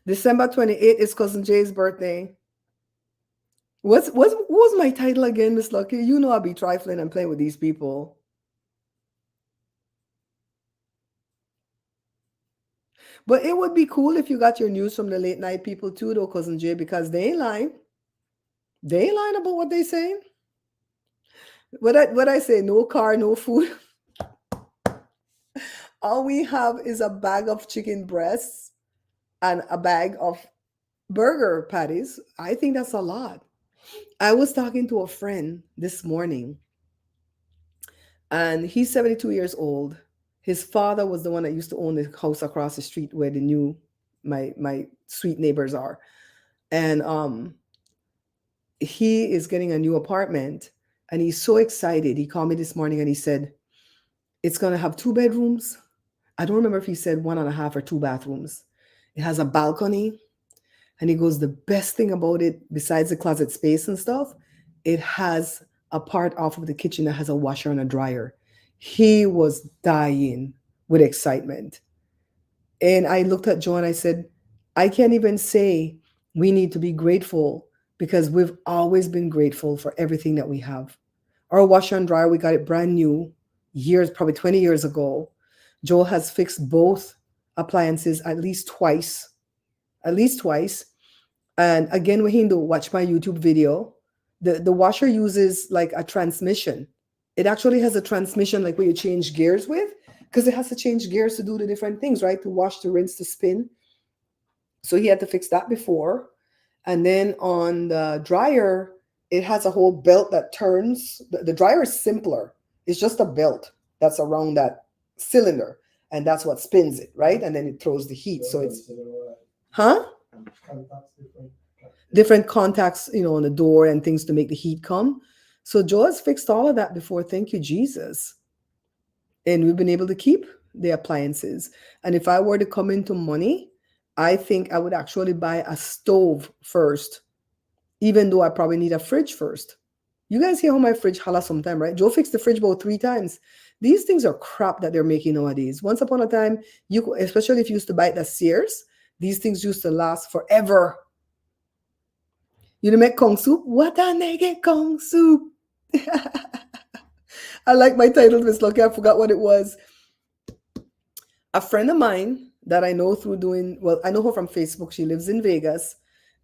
December 28th is Cousin Jay's birthday. What was my title again, Miss Lucky? You know I'll be trifling and playing with these people. But it would be cool if you got your news from the late night people too, though, Cousin Jay, because they ain't lying. They ain't lying about what they saying. What I say, no car, no food. All we have is a bag of chicken breasts and a bag of burger patties. I think that's a lot. I was talking to a friend this morning, and he's 72 years old. His father was the one that used to own the house across the street where the new my sweet neighbors are. And he is getting a new apartment, and he's so excited. He called me this morning and he said, it's going to have 2 bedrooms. I don't remember if he said 1.5 or 2 bathrooms. It has a balcony. And he goes, the best thing about it, besides the closet space and stuff, it has a part off of the kitchen that has a washer and a dryer. He was dying with excitement. And I looked at Joe and I said, I can't even say we need to be grateful, because we've always been grateful for everything that we have. Our washer and dryer, we got it brand new years, probably 20 years ago. Joe has fixed both appliances at least twice. And again, when he watch my YouTube video, the washer uses like a transmission. It actually has a transmission like where you change gears with, because it has to change gears to do the different things, right? To wash, to rinse, to spin. So he had to fix that before. And then on the dryer, it has a whole belt that turns. The dryer is simpler. It's just a belt that's around that cylinder, and that's what spins it, right? And then it throws the heat. So it's, different contacts, on the door and things to make the heat come. So Joe has fixed all of that before. Thank you, Jesus. And we've been able to keep the appliances. And if I were to come into money, I think I would actually buy a stove first, even though I probably need a fridge first. You guys hear how my fridge holla sometime, right? Joe fixed the fridge about 3 times. These things are crap that they're making nowadays. Once upon a time, especially if you used to buy it at Sears, these things used to last forever. You make Kong soup? What a naked Kong soup. I like my title, Miss Lucky. I forgot what it was. A friend of mine that I know through I know her from Facebook. She lives in Vegas.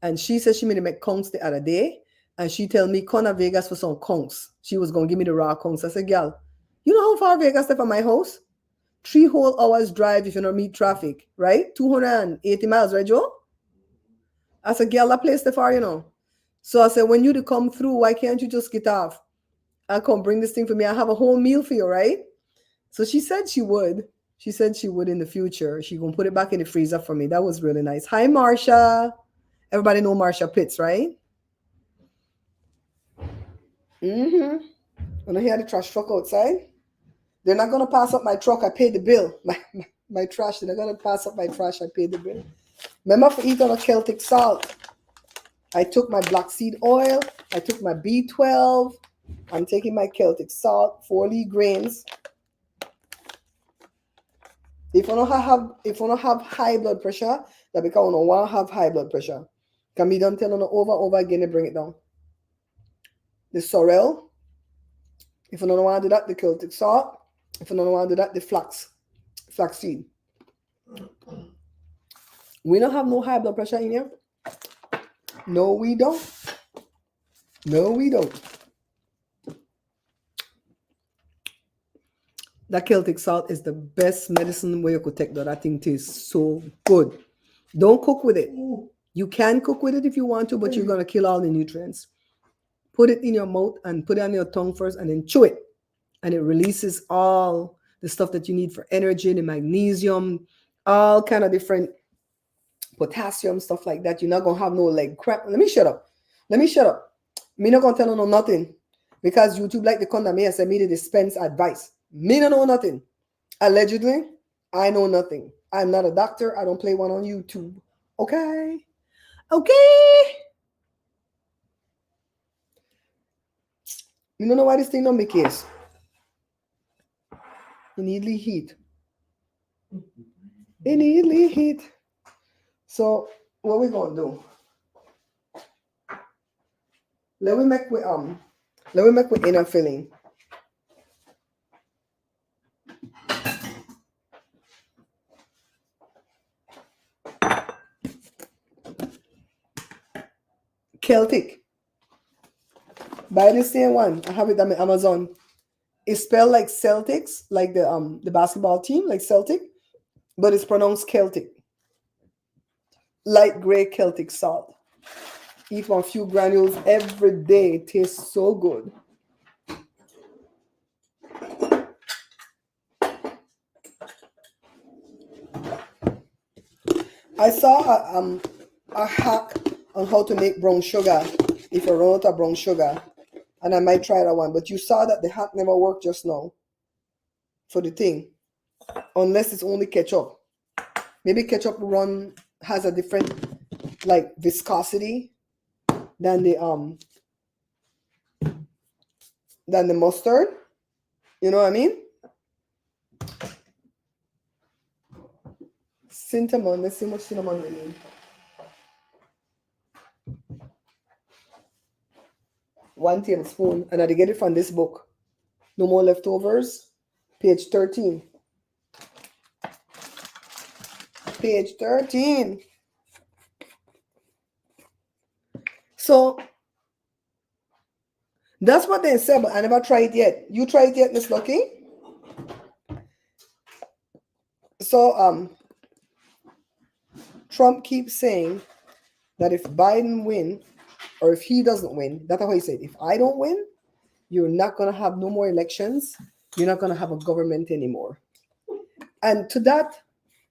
And she said she made me make conchs the other day. And she tell me, come to Vegas for some conchs. She was going to give me the raw conchs. I said, girl, you know how far Vegas is from my house? 3 whole hours drive if you don't meet traffic, right? 280 miles, right, Joe? I said, girl, that place the far, you know. So I said, when you to come through, why can't you just get off and come bring this thing for me? I have a whole meal for you, right? So she said she would. She said she would in the future. She gonna put it back in the freezer for me. That was really nice. Hi, Marsha. Everybody know Marsha Pitts, right? Mm-hmm. When I hear the trash truck outside, they're not gonna pass up my truck. I paid the bill. My trash. They're not gonna pass up my trash. I paid the bill. Remember for eating a Celtic salt. I took my black seed oil. I took my B12. I'm taking my Celtic salt, 4 leaf grains. If you don't have high blood pressure, that because you don't want to have high blood pressure. Can be done telling you over and over again to bring it down. The sorrel. If you don't want to do that, the Celtic salt. If you don't want to do that, the flax seed. We don't have no high blood pressure in here. No, we don't. No, we don't. That Celtic salt is the best medicine where you could take that. That thing tastes so good. Don't cook with it. You can cook with it if you want to, but you're going to kill all the nutrients. Put it in your mouth and put it on your tongue first and then chew it. And it releases all the stuff that you need for energy, the magnesium, all kind of different potassium, stuff like that. You're not going to have no leg cramp. Let me shut up. Me not going to tell you no nothing. Because YouTube like to come to me and say me to dispense advice. Me don't know nothing. Allegedly, I know nothing. I'm not a doctor. I don't play one on YouTube. Okay. You don't know why this thing don't make case. It needly heat. So what we gonna do? Let me make with inner filling. Celtic. Buy the same one. I have it on Amazon. It's spelled like Celtics, like the basketball team, like Celtic, but it's pronounced Celtic. Light gray Celtic salt. Eat one few granules every day. It tastes so good. I saw a hack on how to make brown sugar if you run out of brown sugar. And I might try that one. But you saw that the hack never worked just now for the thing. Unless it's only ketchup. Maybe ketchup has a different like viscosity than the mustard. You know what I mean? Cinnamon. Let's see how much cinnamon we need. 1 tablespoon. And I get it from this book. No More Leftovers. Page 13. Page 13. So that's what they said, but I never tried it yet. You tried it yet, Miss Lucky? So Trump keeps saying that if Biden wins, or if he doesn't win, that's how he said, if I don't win, you're not going to have no more elections. You're not going to have a government anymore. And to that,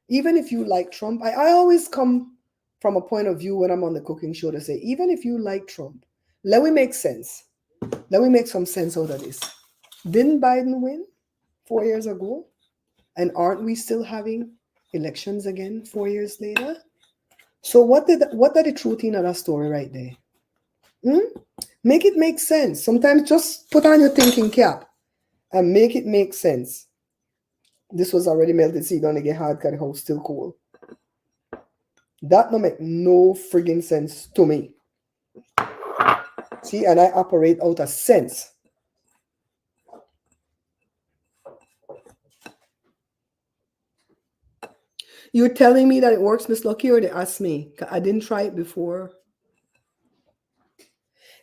even if you like Trump, I always come from a point of view when I'm on the cooking show to say, even if you like Trump, let me make sense. Let me make some sense out of this. Didn't Biden win 4 years ago? And aren't we still having elections again 4 years later? So what are the truth in that story right there? Make it make sense. Sometimes just put on your thinking cap and make it make sense. This was already melted, so you don't get hard because the house still cool. That don't make no friggin' sense to me. See, and I operate out of sense. You're telling me that it works, Miss Lucky, or they asked me? I didn't try it before.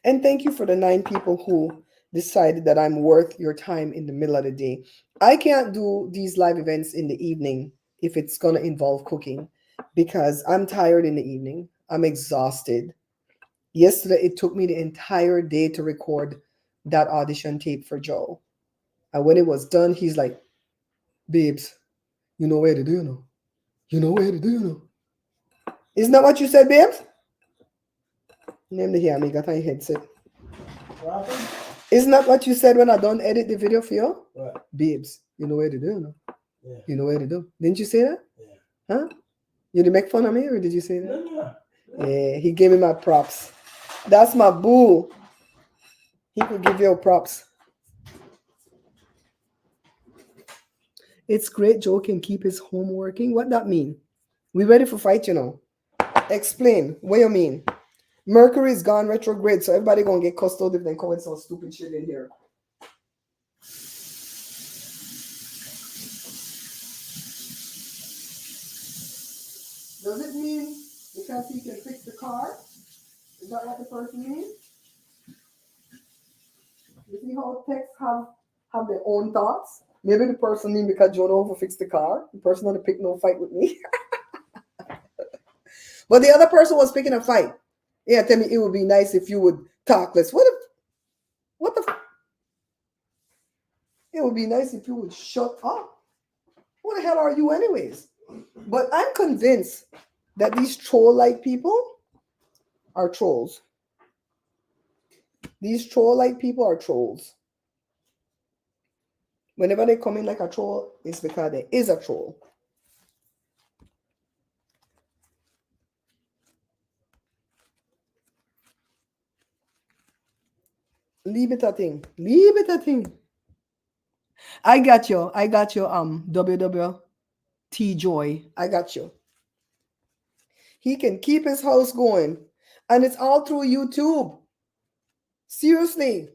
And thank you for the 9 people who decided that I'm worth your time in the middle of the day. I can't do these live events in the evening if it's going to involve cooking because I'm tired in the evening. I'm exhausted. Yesterday, it took me the entire day to record that audition tape for Joe. And when it was done, he's like, babes, you know where to do, you know? You know where to do, you know? Isn't that what you said, babes? Name the hair, me got my headset. What happened? Isn't that what you said when I done edit the video for you? What? Babes, you know where to do, you know? Yeah. You know where to do. Didn't you say that? Yeah. Huh? You did make fun of me or did you say that? No. Yeah, he gave me my props. That's my boo. He could give you props. It's great Joe can keep his home working. What that mean? We ready for fight, you know? Explain. What you mean? Mercury is gone retrograde, so everybody gonna get cussed out if they come with some stupid shit in here. Does it mean because he can fix the car? Is that what the person means? You see how texts have their own thoughts? Maybe the person mean because Joe don't fix the car. The person don't pick no fight with me. But the other person was picking a fight. Yeah, tell me it would be nice if you would talk less. What the it would be nice if you would shut up. Who the hell are you anyways? But I'm convinced that these troll-like people are trolls. These troll-like people are trolls. Whenever they come in like a troll, it's because there is a troll. Leave it a thing. Leave it a thing. I got you. WWT Joy. I got you. He can keep his house going. And it's all through YouTube. Seriously.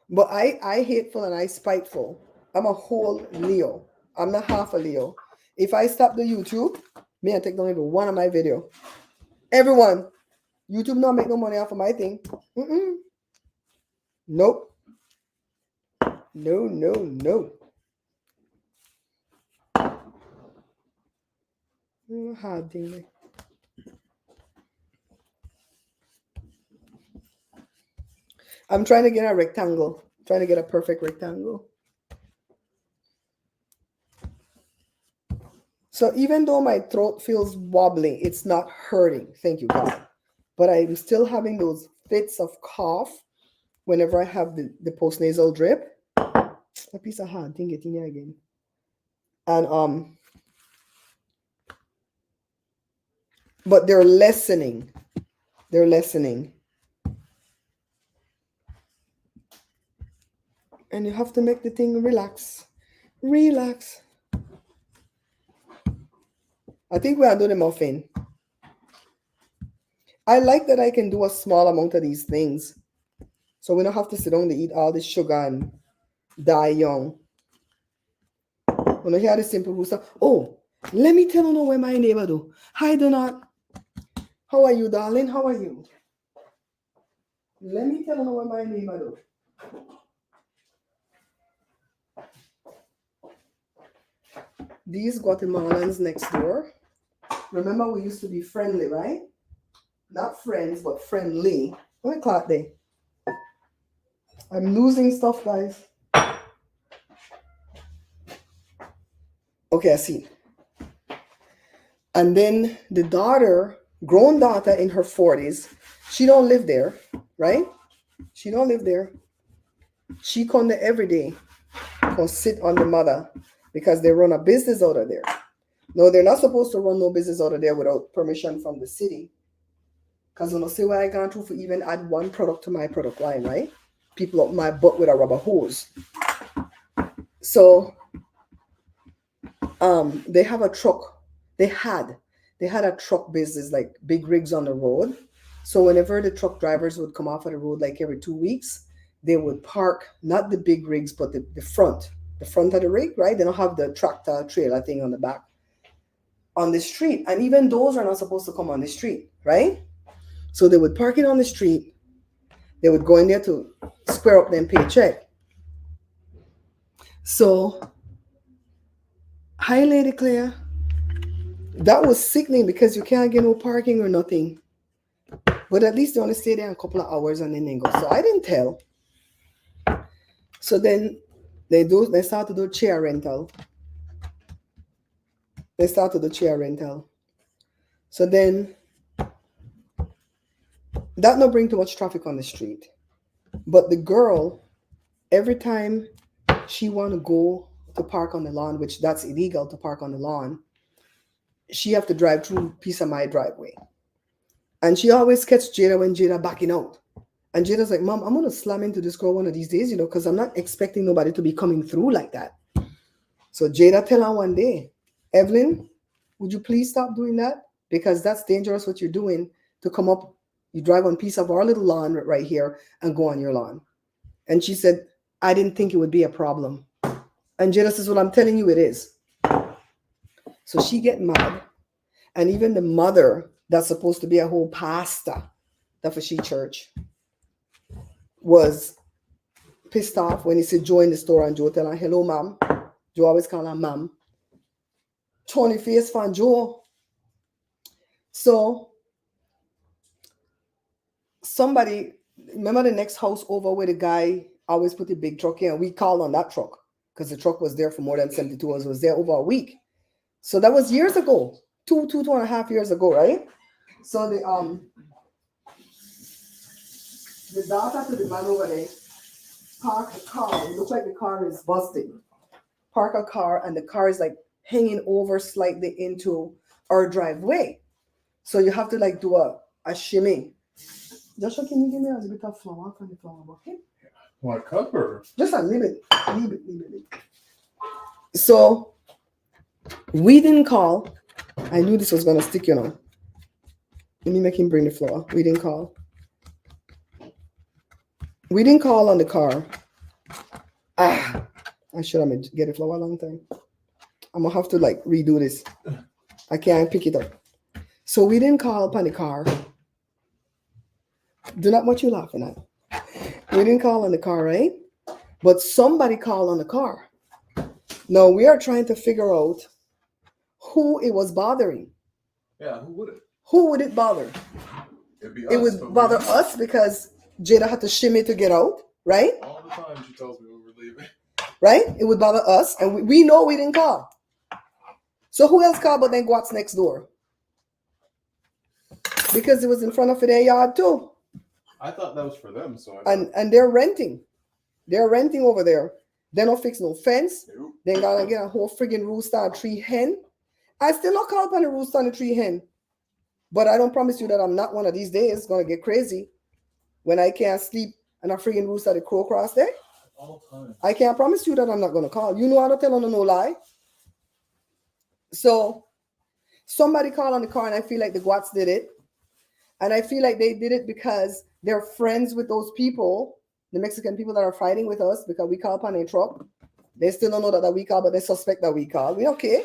But I hateful and I spiteful. I'm a whole Leo. I'm not half a Leo. If I stop the YouTube, me I take down even one of my video. Everyone. YouTube not make no money off of my thing. Nope. No. Hard thing. I'm trying to get a rectangle. Trying to get a perfect rectangle. So even though my throat feels wobbly, it's not hurting. Thank you, God. But I'm still having those fits of cough whenever I have the postnasal drip. A piece of hard thing getting here again. And but they're lessening. They're lessening. And you have to make the thing relax. Relax. I think we are doing a muffin. I like that I can do a small amount of these things. So we don't have to sit down to eat all this sugar and die young. When I hear the simple rooster, oh, let me tell you where my neighbor do. Hi, Donut. How are you, darling? How are you? Let me tell you where my neighbor do. These Guatemalans next door. Remember, we used to be friendly, right? Not friends, but friendly. What a clock day. I'm losing stuff, guys. Okay, I see. And then the daughter, grown daughter in her 40s, she don't live there, right? She don't live there. She come there every day, come sit on the mother because they run a business out of there. No, they're not supposed to run no business out of there without permission from the city. Because when I say what I gone through for even add one product to my product line, right? People up my butt with a rubber hose. So they have a truck. They had a truck business, like big rigs on the road. So whenever the truck drivers would come off of the road, like every 2 weeks, they would park not the big rigs, but the front of the rig, right? They don't have the tractor trailer thing on the back on the street. And even those are not supposed to come on the street, right? So they would park it on the street. They would go in there to square up them paycheck. So, hi, Lady Claire. That was sickening because you can't get no parking or nothing. But at least they only stay there a couple of hours and then they go. So I didn't tell. So then they start to do chair rental. So then that not bring too much traffic on the street. But the girl, every time she want to go to park on the lawn, which that's illegal to park on the lawn, she have to drive through a piece of my driveway. And she always catch Jada when Jada backing out. And Jada's like, Mom, I'm going to slam into this girl one of these days, because I'm not expecting nobody to be coming through like that. So Jada tell her one day, Evelyn, would you please stop doing that? Because that's dangerous what you're doing to come up. You drive on a piece of our little lawn right here and go on your lawn. And she said, I didn't think it would be a problem. And Jada says, well, I'm telling you it is. So she get mad. And even the mother that's supposed to be a whole pastor, that for she church, was pissed off when he said Joe in the store and Joe tell her, hello, ma'am. Joe always call her ma'am. Tony face for Joe. So somebody, remember the next house over where the guy always put the big truck in, and we called on that truck because the truck was there for more than 72 hours. It was there over a week. So that was years ago, two and a half years ago, right? So the daughter to the man over there park a car. It looks like the car is busted. Park a car, and the car is like hanging over slightly into our driveway. So you have to like do a shimmy. Joshua, can you give me a bit of flour from the flour bucket? What cover? Just a little bit. Leave it. So we didn't call. I knew this was gonna stick, Let me make him bring the flour. We didn't call. We didn't call on the car. I should have get it for a long time. I'm gonna have to like redo this. I can't pick it up. So we didn't call upon the car. Do not what you laughing at. We didn't call on the car, right? But somebody called on the car. Now we are trying to figure out who it was bothering. Yeah, who would it? Who would it bother? It would bother us because Jada had to shimmy to get out, right? All the time she tells me when we're leaving. Right? It would bother us, and we know we didn't call. So who else called but then what's next door? Because it was in front of their yard too. I thought that was for them, so and they're renting. They're renting over there. They don't fix no fence. Nope. They gotta get a whole friggin' rooster and tree hen. I still not call upon a rooster and a tree hen. But I don't promise you that I'm not one of these days gonna get crazy when I can't sleep and a friggin' rooster the crow cross there. All the time. I can't promise you that I'm not gonna call. You know I don't tell on no lie. So somebody called on the car, and I feel like the Guats did it. And I feel like they did it because they're friends with those people, the Mexican people that are fighting with us, because we call upon a truck. They still don't know that we call, but they suspect that we call. We okay.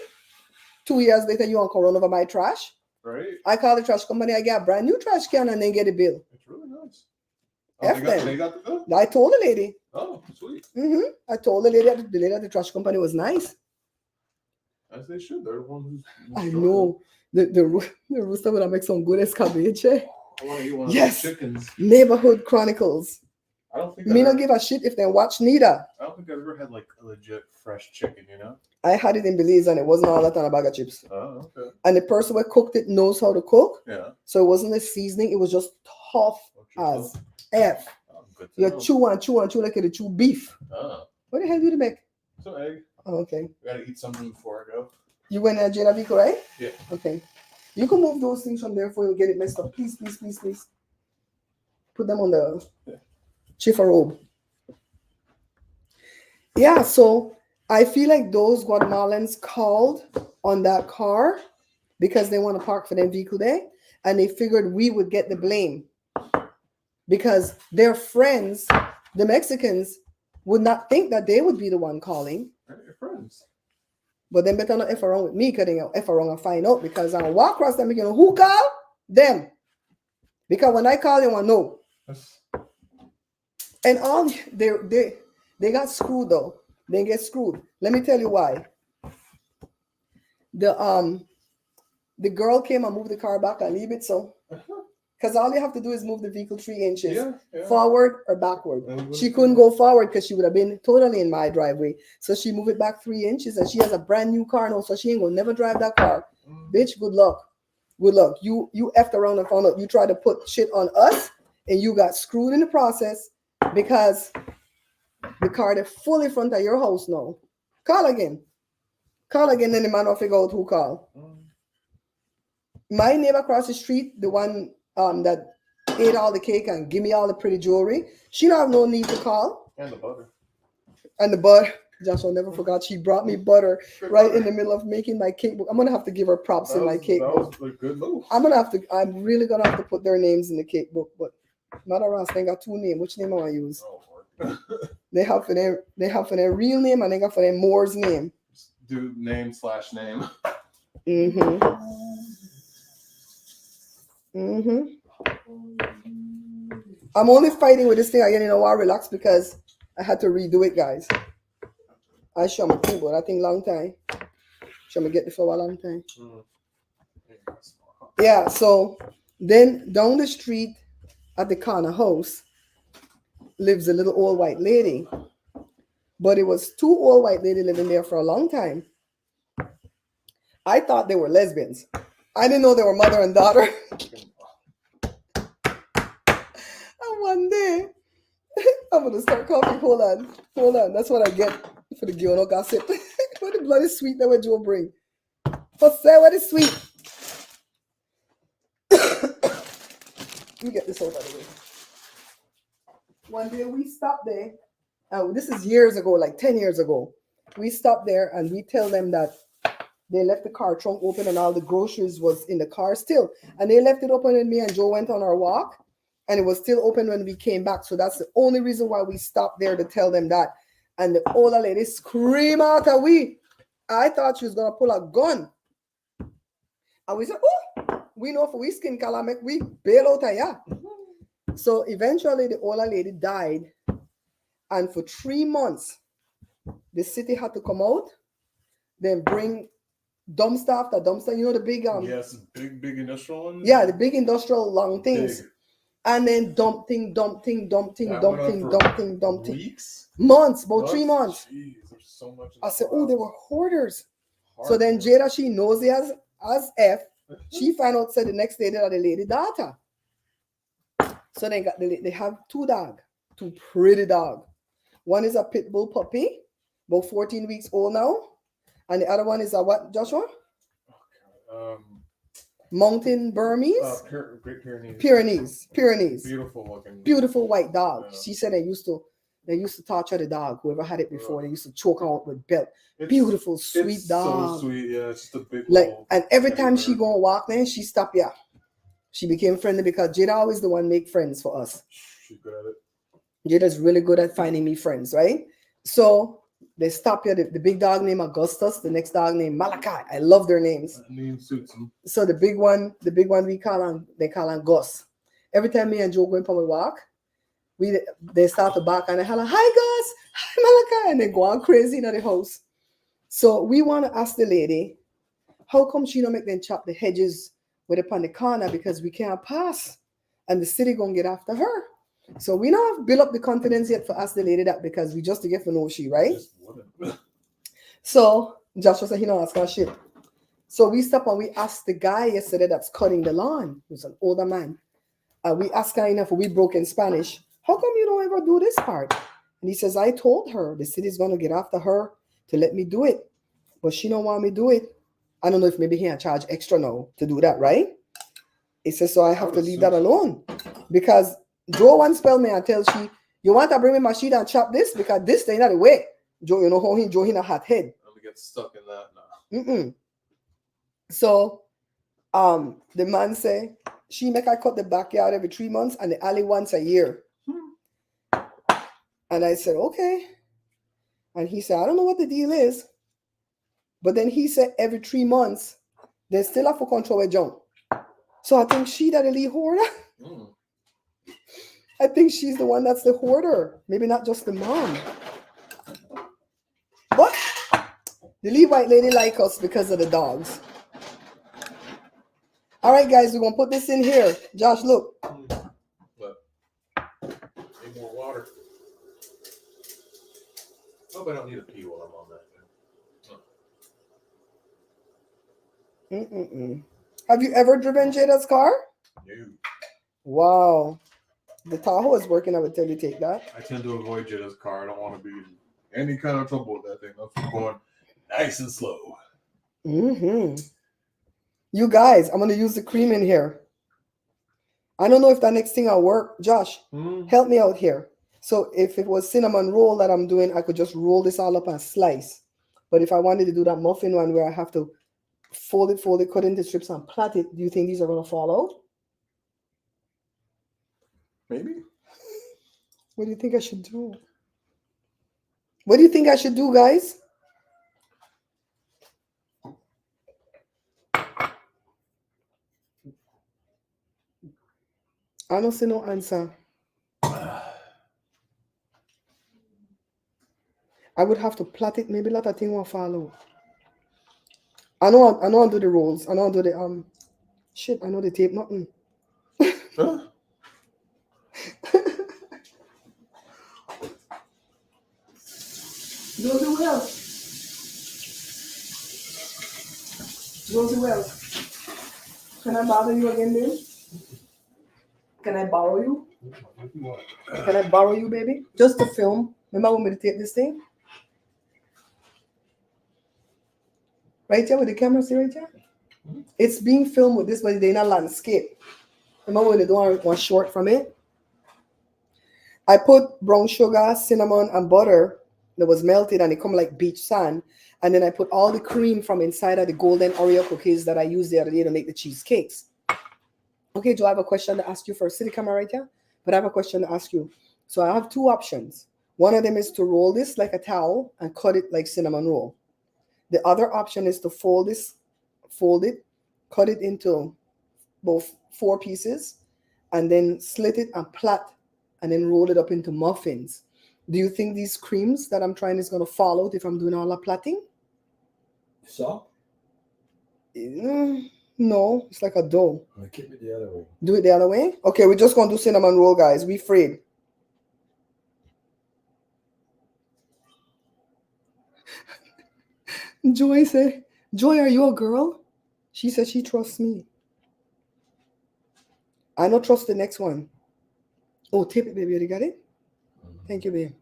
2 years later, you want to run over my trash? Right. I call the trash company, I get a brand new trash can and then get a bill. It's really nice. They got the bill? I told the lady. Oh, sweet. I told the lady at the trash company was nice. As they should. They're the one who's I know. The rooster would make some good escabeche. I want to eat one of Yes. those chickens. Neighborhood Chronicles. I don't think Me not give a shit if they watch neither. I don't think I've ever had like a legit fresh chicken, I had it in Belize and it wasn't all that on a bag of chips. Oh, okay. And the person who cooked it knows how to cook. Yeah. So it wasn't a seasoning. It was just tough as F. Oh, good to You know. chew like you chew beef. Oh. What the hell do you make? Some egg. Oh, okay. I gotta eat something before I go. You went to Jena Vico, right? Yeah. Okay. You can move those things from there before you get it messed up. Please. Put them on the chifa robe. Yeah, so I feel like those Guatemalans called on that car because they want to park for their vehicle there, and they figured we would get the blame because their friends, the Mexicans, would not think that they would be the one calling. Your friends. But then better not F around with me because they F around and find out because I walk across them, who call? Them. Because when I call them, I know. That's- And all they got screwed though. They get screwed. Let me tell you why. The girl came and moved the car back and leave it so. Because all you have to do is move the vehicle 3 inches Yeah. forward or backward. And She couldn't go forward because she would have been totally in my driveway. So she moved it back 3 inches and she has a brand new car now, so she ain't gonna never drive that car. Bitch, good luck. Good luck. You effed around and found out you tried to put shit on us and you got screwed in the process because the car is full in front of your house now. Call again. Call again, then the man will figure out who called. My neighbor across the street, the one that ate all the cake and give me all the pretty jewelry, she don't have no need to call. And the butter. And the butter, Joshua never forgot, she brought me butter right in the middle of making my cake book. I'm gonna have to give her props in my cake book. That was a good move. I'm really gonna have to put their names in the cake book, but not around. They got 2 names. Which name I want to use? Oh, Lord. They have for their real name and they got for their Moore's name. Do name/name. I'm only fighting with this thing again, you know why? Relax, because I had to redo it, guys. I show my keyboard. I think long time. Show me get the floor a long time. Yeah, so then down the street at the corner house lives a little old white lady. But it was 2 old white ladies living there for a long time. I thought they were lesbians. I didn't know they were mother and daughter. And one day, I'm going to start coughing. Hold on. That's what I get for the Giono gossip. What the bloody sweet that what Joe bring? What's that? What is sweet? Let me get this over the way. One day we stopped there. This is years ago, like 10 years ago. We stopped there and we tell them that they left the car trunk open and all the groceries was in the car still. And they left it open and me and Joe went on our walk and it was still open when we came back. So that's the only reason why we stopped there, to tell them that. And the older lady scream out at we. I thought she was going to pull a gun. And we said, oh, we know for we skin color make we bail out of here. So eventually the older lady died. And for 3 months, the city had to come out, then bring dumpster after dumpster. You know the big yes, big industrial ones. Yeah, the big industrial long things. Big. And then dump thing. Weeks? Months, about 3 months. Jeez, there's so much. I said, oh, they were hoarders. So then Jada, she nosy as F. She found out, said the next day that the lady daughter. So they have 2 dogs, 2 pretty dogs. One is a pit bull puppy, about 14 weeks old now. And the other one is a what, Joshua? Mountain Burmese? Great Pyrenees. Pyrenees. Beautiful looking. Beautiful white dog. Yeah. She said they used to torture the dog. Whoever had it before, they used to choke out with belt. It's Beautiful, sweet dog. So sweet, yeah. It's just a big And every time she go and walk there, she stop ya. She became friendly because Jada always the one make friends for us. She's good at it. Jada's really good at finding me friends, right? So they stop here. The big dog named Augustus, the next dog named Malachi. I love their names. That name suits him. So the big one they call on Gus. Every time me and Joe go in for a walk, they start to bark and they holler, hi Gus, hi Malachi, and they go on crazy in the house. So we want to ask the lady, how come she don't make them chop the hedges with upon the corner, because we can't pass and the city gonna get after her. So we don't have built up the confidence yet for ask the lady that, because we just to get to know she, right? Just wouldn't. So Joshua said he don't ask her shit. So we stop and we asked the guy yesterday that's cutting the lawn, who's an older man. We asked her enough, we broke in Spanish, how come you don't ever do this part? And he says, I told her the city's gonna get after her to let me do it, but she don't want me to do it. I don't know if maybe he can charge extra now to do that, right? He says, so I have to leave that alone. Because Joe once spell me and tells she, you want to bring me my sheet and chop this? Because this thing not the way. Joe, you know how Joe in a hot head. I'm gonna get stuck in that now. So the man say, she make I cut the backyard every 3 months and the alley once a year. And I said, okay. And he said, I don't know what the deal is. But then he said every 3 months, they still have to control a jump. So I think she that the lead hoarder. I think she's the one that's the hoarder. Maybe not just the mom. But the Lee White lady like us because of the dogs. All right, guys, we're going to put this in here. Josh, look. But need more water. Hope I don't need a pee while I'm on that thing. Mm-mm-mm. Have you ever driven Jada's car? No. Wow. The Tahoe is working. I would tell you take that. I tend to avoid Jada's car. I don't want to be in any kind of trouble with that thing. I'm going nice and slow. Mm-hmm. You guys, I'm going to use the cream in here. I don't know if that next thing will work. Josh, help me out here. So if it was cinnamon roll that I'm doing, I could just roll this all up and slice. But if I wanted to do that muffin one where I have to fold it, cut into strips and plait it, do you think these are going to fall out? Maybe. What do you think I should do? What do you think I should do, guys? I don't see no answer. I would have to plait it. Maybe let that thing will fall out. I know I'll do the rolls. I know I'll do the shit, I know the tape nothing. Huh? Josie Wells. Josie Wells. Can I bother you again, babe? Can I borrow you? Can I borrow you, baby? Just to film. Remember when we tape this thing? Right here with the camera, see right here? It's being filmed with this, but they're in a landscape. Remember when they don't want short from it? I put brown sugar, cinnamon, and butter that was melted, and it come like beach sand. And then I put all the cream from inside of the golden Oreo cookies that I used the other day to make the cheesecakes. Okay, Joe, I have a question to ask you first. See the camera right here? But I have a question to ask you. So I have two options. One of them is to roll this like a towel and cut it like cinnamon roll. The other option is to fold it, cut it into both 4 pieces, and then slit it and plait, and then roll it up into muffins. Do you think these creams that I'm trying is going to fall out if I'm doing all the plaiting? So? No, it's like a dough. I keep it the other way. Do it the other way? Okay, we're just going to do cinnamon roll, guys. We afraid. Joy said, Joy, are you a girl? She said she trusts me. I don't trust the next one. Oh, tape it, baby. You got it? Thank you, babe.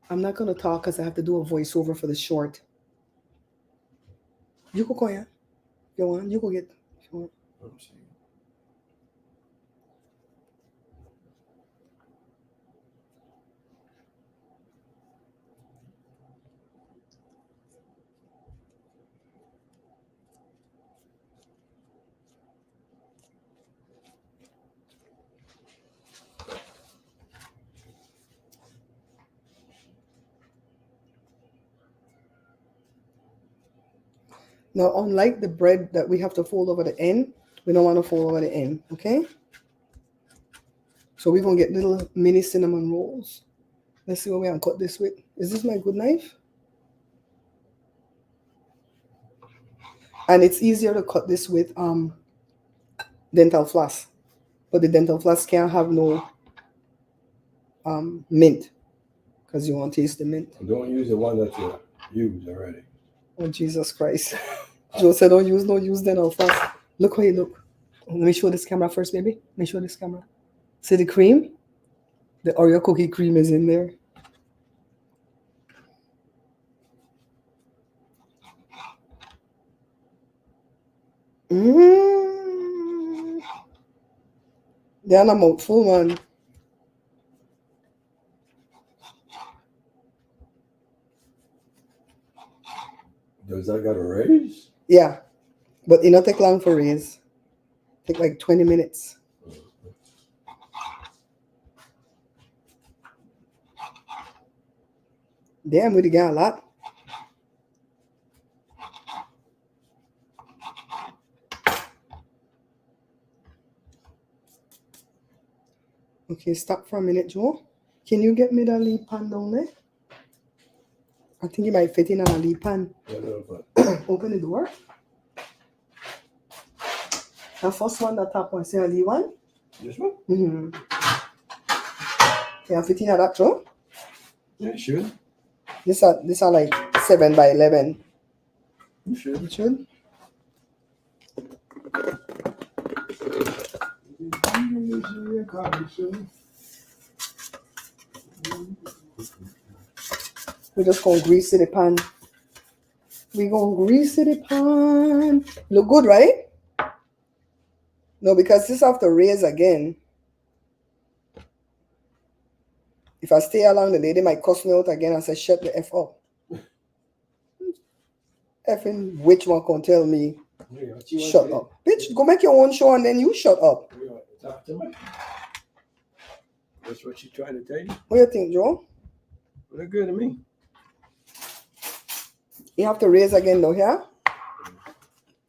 I'm not going to talk because I have to do a voiceover for the short. You could go, yeah? You want? You go get. If you want. Now, unlike the bread that we have to fold over the end, we don't want to fold over the end, okay? So we're going to get little mini cinnamon rolls. Let's see what we can cut this with. Is this my good knife? And it's easier to cut this with dental floss. But the dental floss can't have no mint because you won't taste the mint. Don't use the one that you used already. Oh, Jesus Christ. Joe said, don't use dental floss. Look how you look. Let me show this camera first, baby. Let me show this camera. See the cream? The Oreo cookie cream is in there. They're not mouthful, man. Does that got a raise? Yeah, but it not take long for raise. Take like 20 minutes. Damn, we got a lot. Okay, stop for a minute, Joe. Can you get me the lead pan down there? I think it might fit in a lead pan. Open the door. The first one, the top one, say a lead one. This one? Mm-hmm. Can I fit in that, Joe? Yeah, it should. These are like 7 by 11. You should. It should. We're just gonna grease the pan. We're gonna grease the pan. Look good, right? No, because this have to raise again. If I stay along, the lady might cuss me out again and say, shut the F up. Effing which one can tell me, shut up. Bitch, go make your own show and then you shut up. Talk to me. That's what she's trying to tell you. What do you think, Joe? Look good to me. You have to raise again though, yeah?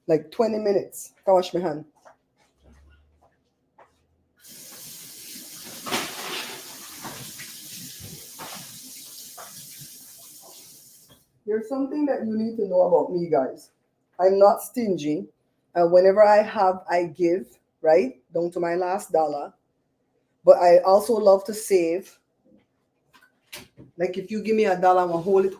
Like 20 minutes. Can I wash my hand? There's something that you need to know about me, guys. I'm not stingy. And whenever I have, I give, right? Down to my last dollar. But I also love to save. Like if you give me $1, I'm gonna hold it.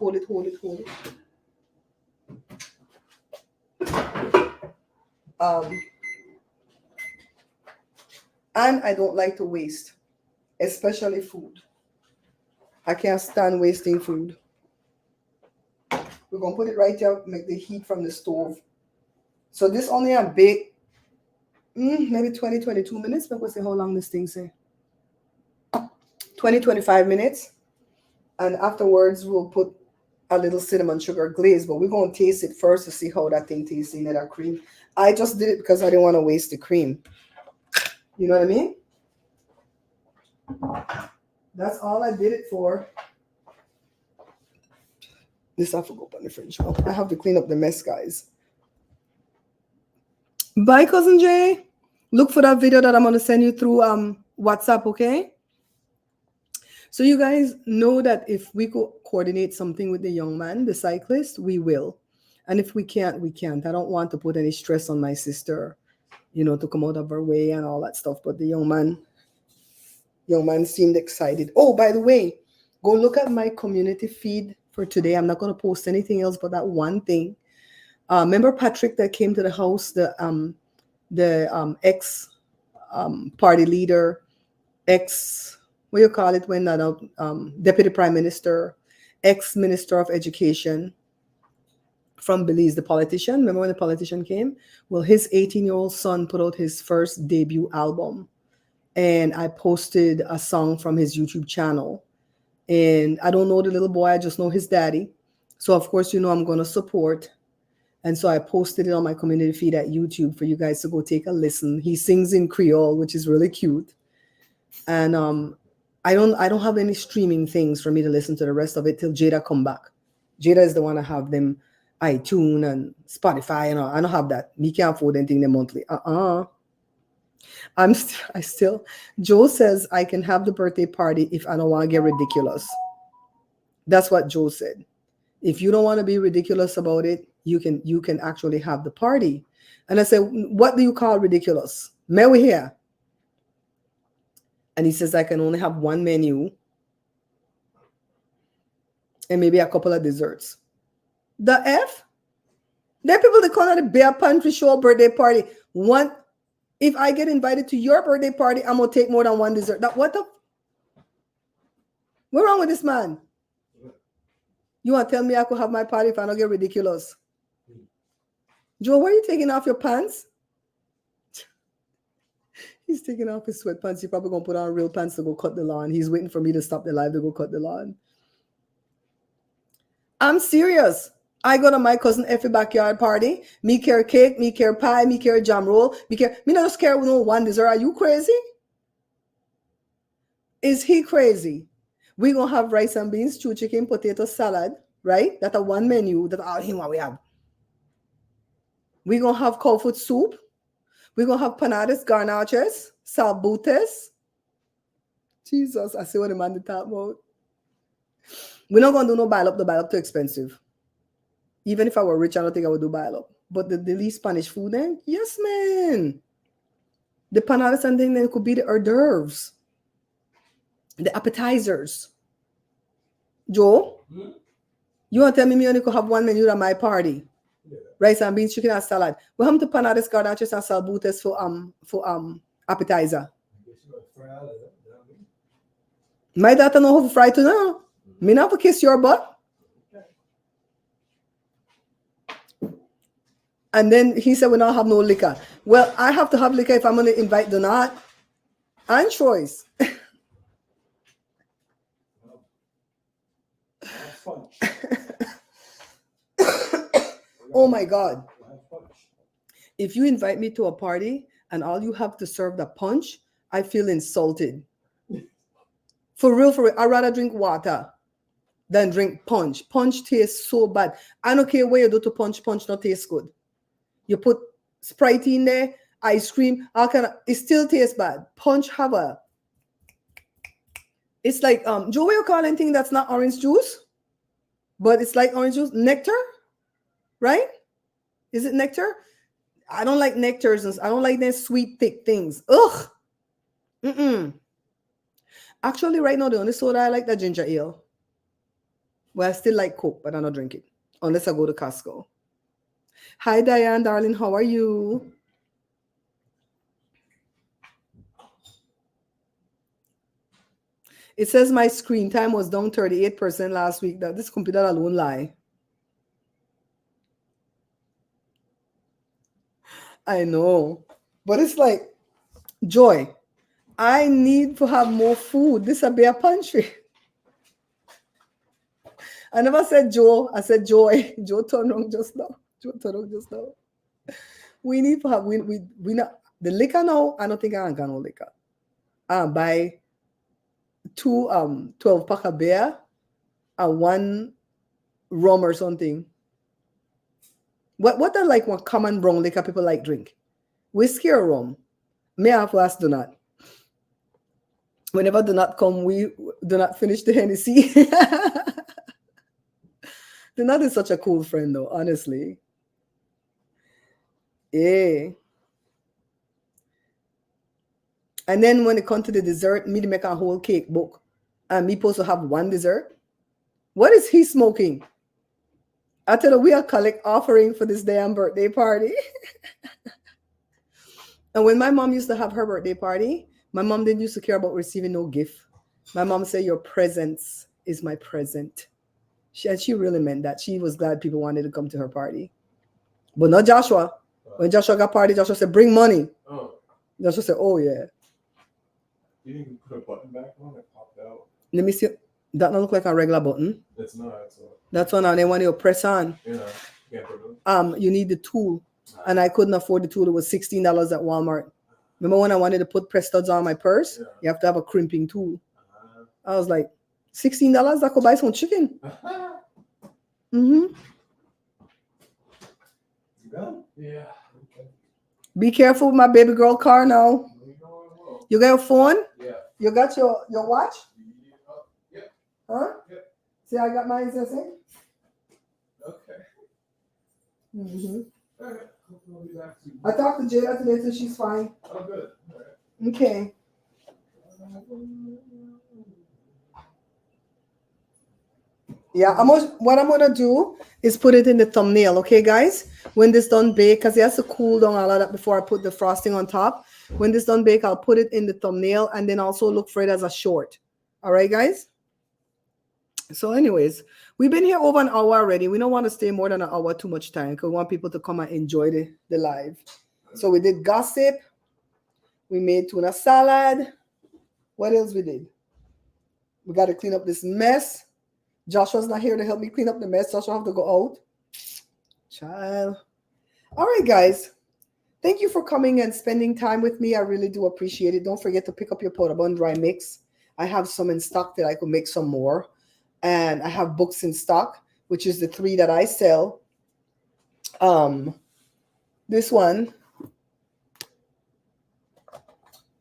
And I don't like to waste, especially food. I can't stand wasting food. We're gonna put it right here, make the heat from the stove. So this only a bake maybe 20, 22 minutes. Let me see how long this thing say. 20, 25 minutes. And afterwards we'll put a little cinnamon sugar glaze, but we're gonna taste it first to see how that thing tastes in that cream. I just did it because I didn't want to waste the cream. You know what I mean? That's all I did it for. This I forgot on the fridge. I have to clean up the mess, guys. Bye, Cousin Jay. Look for that video that I'm going to send you through WhatsApp, okay? So you guys know that if we could coordinate something with the young man, the cyclist, we will. And if we can't, we can't. I don't want to put any stress on my sister, you know, to come out of her way and all that stuff. But the young man seemed excited. Oh, by the way, go look at my community feed for today. I'm not going to post anything else but that one thing. Remember Patrick that came to the house, the ex party leader, what you call it when that deputy prime minister, ex-minister of education from Belize, the politician. Remember when the politician came? Well, his 18-year-old son put out his first debut album. And I posted a song from his YouTube channel. And I don't know the little boy, I just know his daddy. So, of course, you know I'm going to support. And so I posted it on my community feed at YouTube for you guys to go take a listen. He sings in Creole, which is really cute. And I don't have any streaming things for me to listen to the rest of it till Jada come back. Jada is the one I have them iTunes and Spotify and all. I don't have that. Me can't afford anything them monthly. Joe says I can have the birthday party if I don't want to get ridiculous. That's what Joe said. If you don't want to be ridiculous about it, you can actually have the party. And I said, what do you call ridiculous? May we hear? And he says I can only have one menu and maybe a couple of desserts. The F? There are people that call it a bear pantry show birthday party. If I get invited to your birthday party, I'm gonna take more than one dessert. What's wrong with this man? You want to tell me I could have my party if I don't get ridiculous? Joe, why are you taking off your pants? He's taking off his sweatpants. He's probably going to put on real pants to go cut the lawn. He's waiting for me to stop the live to go cut the lawn. I'm serious. I go to my cousin Effie backyard party. Me care cake, me care pie, me care jam roll. Me not just care with no one dessert. Are you crazy? Is he crazy? We're going to have rice and beans, stew chicken, potato salad, right? That's a one menu. That's all what we have. We're going to have cold food soup. We're going to have panadas, garnaches, salbutes. Jesus, I see what the man did talk about. We're not gonna do no buy up. The buy up too expensive. Even if I were rich, I don't think I would do buy up. But the least Spanish food, then yes, man. The panadas and then it could be the hors d'oeuvres, the appetizers. Joe, you want to tell me only could have one menu at my party? Yeah. Rice and beans, chicken and salad. We have to panadas, garnaches and salbutes for appetizer. I guess you gotta fry all of that, you know what I mean? My daughter know how to fry too now. Me not to kiss your butt. And then he said, we don't have no liquor. Well, I have to have liquor if I'm going to invite Donat and Choice. Have punch. Oh my God. Have punch. If you invite me to a party and all you have to serve the punch, I feel insulted. For real, I'd rather drink water than drink punch. Punch tastes so bad. I don't care what you do to punch not tastes good. You put Sprite in there, ice cream, it still tastes bad. Punch have a, it's like, Joe, what you call anything that's not orange juice? But it's like orange juice, nectar, right? Is it nectar? I don't like nectars. I don't like those sweet, thick things. Ugh. Actually, right now, the only soda I like the ginger ale. Well, I still like Coke, but I don't drink it unless I go to Costco. Hi, Diane, darling. How are you? It says my screen time was down 38% last week. That this computer alone lie. I know. But it's like, Joy, I need to have more food. This will be a pantry. I never said Joe. I said Joy. Joe turned wrong just now. We need to have, we not, the liquor now, I don't think I got no liquor. Buy 2 12-pack of beer and 1 rum or something. What are like one common brown liquor people like drink? Whiskey or rum? May I have to ask Donat. Whenever Donat come, we do not finish the Hennessy. Donat is such a cool friend though, honestly. Yeah. And then when it comes to the dessert, me to make a whole cake book. And me supposed to have 1 dessert. What is he smoking? I tell you, we are collect offering for this damn birthday party. And when my mom used to have her birthday party, my mom didn't used to care about receiving no gift. My mom said, your presence is my present. She really meant that. She was glad people wanted to come to her party. But not Joshua. When Joshua got party, Joshua said, bring money. Oh. Joshua said, oh yeah. You didn't put a button back on it, popped out. Let me see. That don't look like a regular button. It's not. So. That's one, and then when you press on, you need the tool. And I couldn't afford the tool. It was $16 at Walmart. Remember when I wanted to put press studs on my purse? Yeah. You have to have a crimping tool. I was like, $16? I could buy some chicken. Mm-hmm. You done? Yeah. Okay. Be careful with my baby girl car now. You got your phone? Yeah. You got your watch? Yeah. Huh? Yep. See, I got mine, Sissy. Okay. Mm-hmm. All right. We'll be back to you. I talked to Jada today, so she's fine. Oh, good. All right. Okay. Yeah, what I'm gonna do is put it in the thumbnail, okay, guys? When this done bake, because it has to cool down all of that before I put the frosting on top. When this done bake, I'll put it in the thumbnail and then also look for it as a short. All right, guys? So anyways, we've been here over an hour already. We don't want to stay more than an hour too much time because we want people to come and enjoy the live. So we did gossip. We made tuna salad. What else we did? We got to clean up this mess. Joshua's not here to help me clean up the mess. Joshua have to go out. Child. All right, guys. Thank you for coming and spending time with me. I really do appreciate it. Don't forget to pick up your Portabon dry mix. I have some in stock that I could make some more. And I have books in stock, which is the 3 that I sell. This one.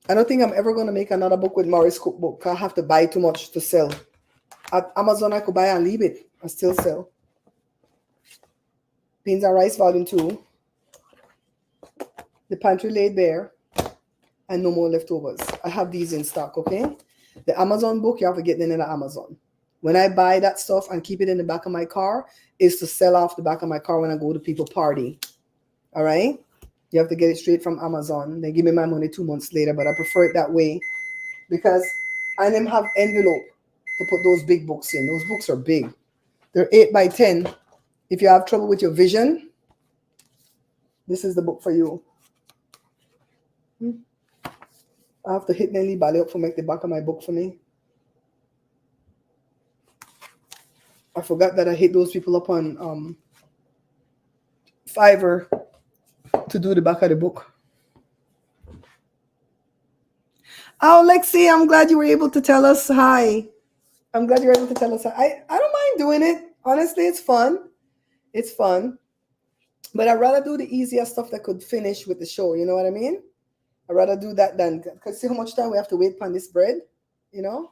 I don't think I'm ever going to make another book with Maurice cookbook. I have to buy too much to sell. At Amazon, I could buy and leave it. I still sell. Beans and Rice Volume 2. The Pantry Laid Bare. And No More Leftovers. I have these in stock, okay? The Amazon book, you have to get it in the Amazon. When I buy that stuff and keep it in the back of my car, is to sell off the back of my car when I go to people party. All right? You have to get it straight from Amazon. They give me my money 2 months later, but I prefer it that way because I didn't have envelope to put those big books in. Those books are big. They're 8 by 10. If you have trouble with your vision, this is the book for you. I have to hit Nelly Bally up for make the back of my book for me. I forgot that I hit those people up on Fiverr to do the back of the book. Oh, Lexi, I'm glad you were able to tell us hi. I'm glad you were able to tell us hi. I don't mind doing it. Honestly, it's fun. It's fun. But I'd rather do the easier stuff that could finish with the show. You know what I mean? I'd rather do that than, because see how much time we have to wait on this bread, you know?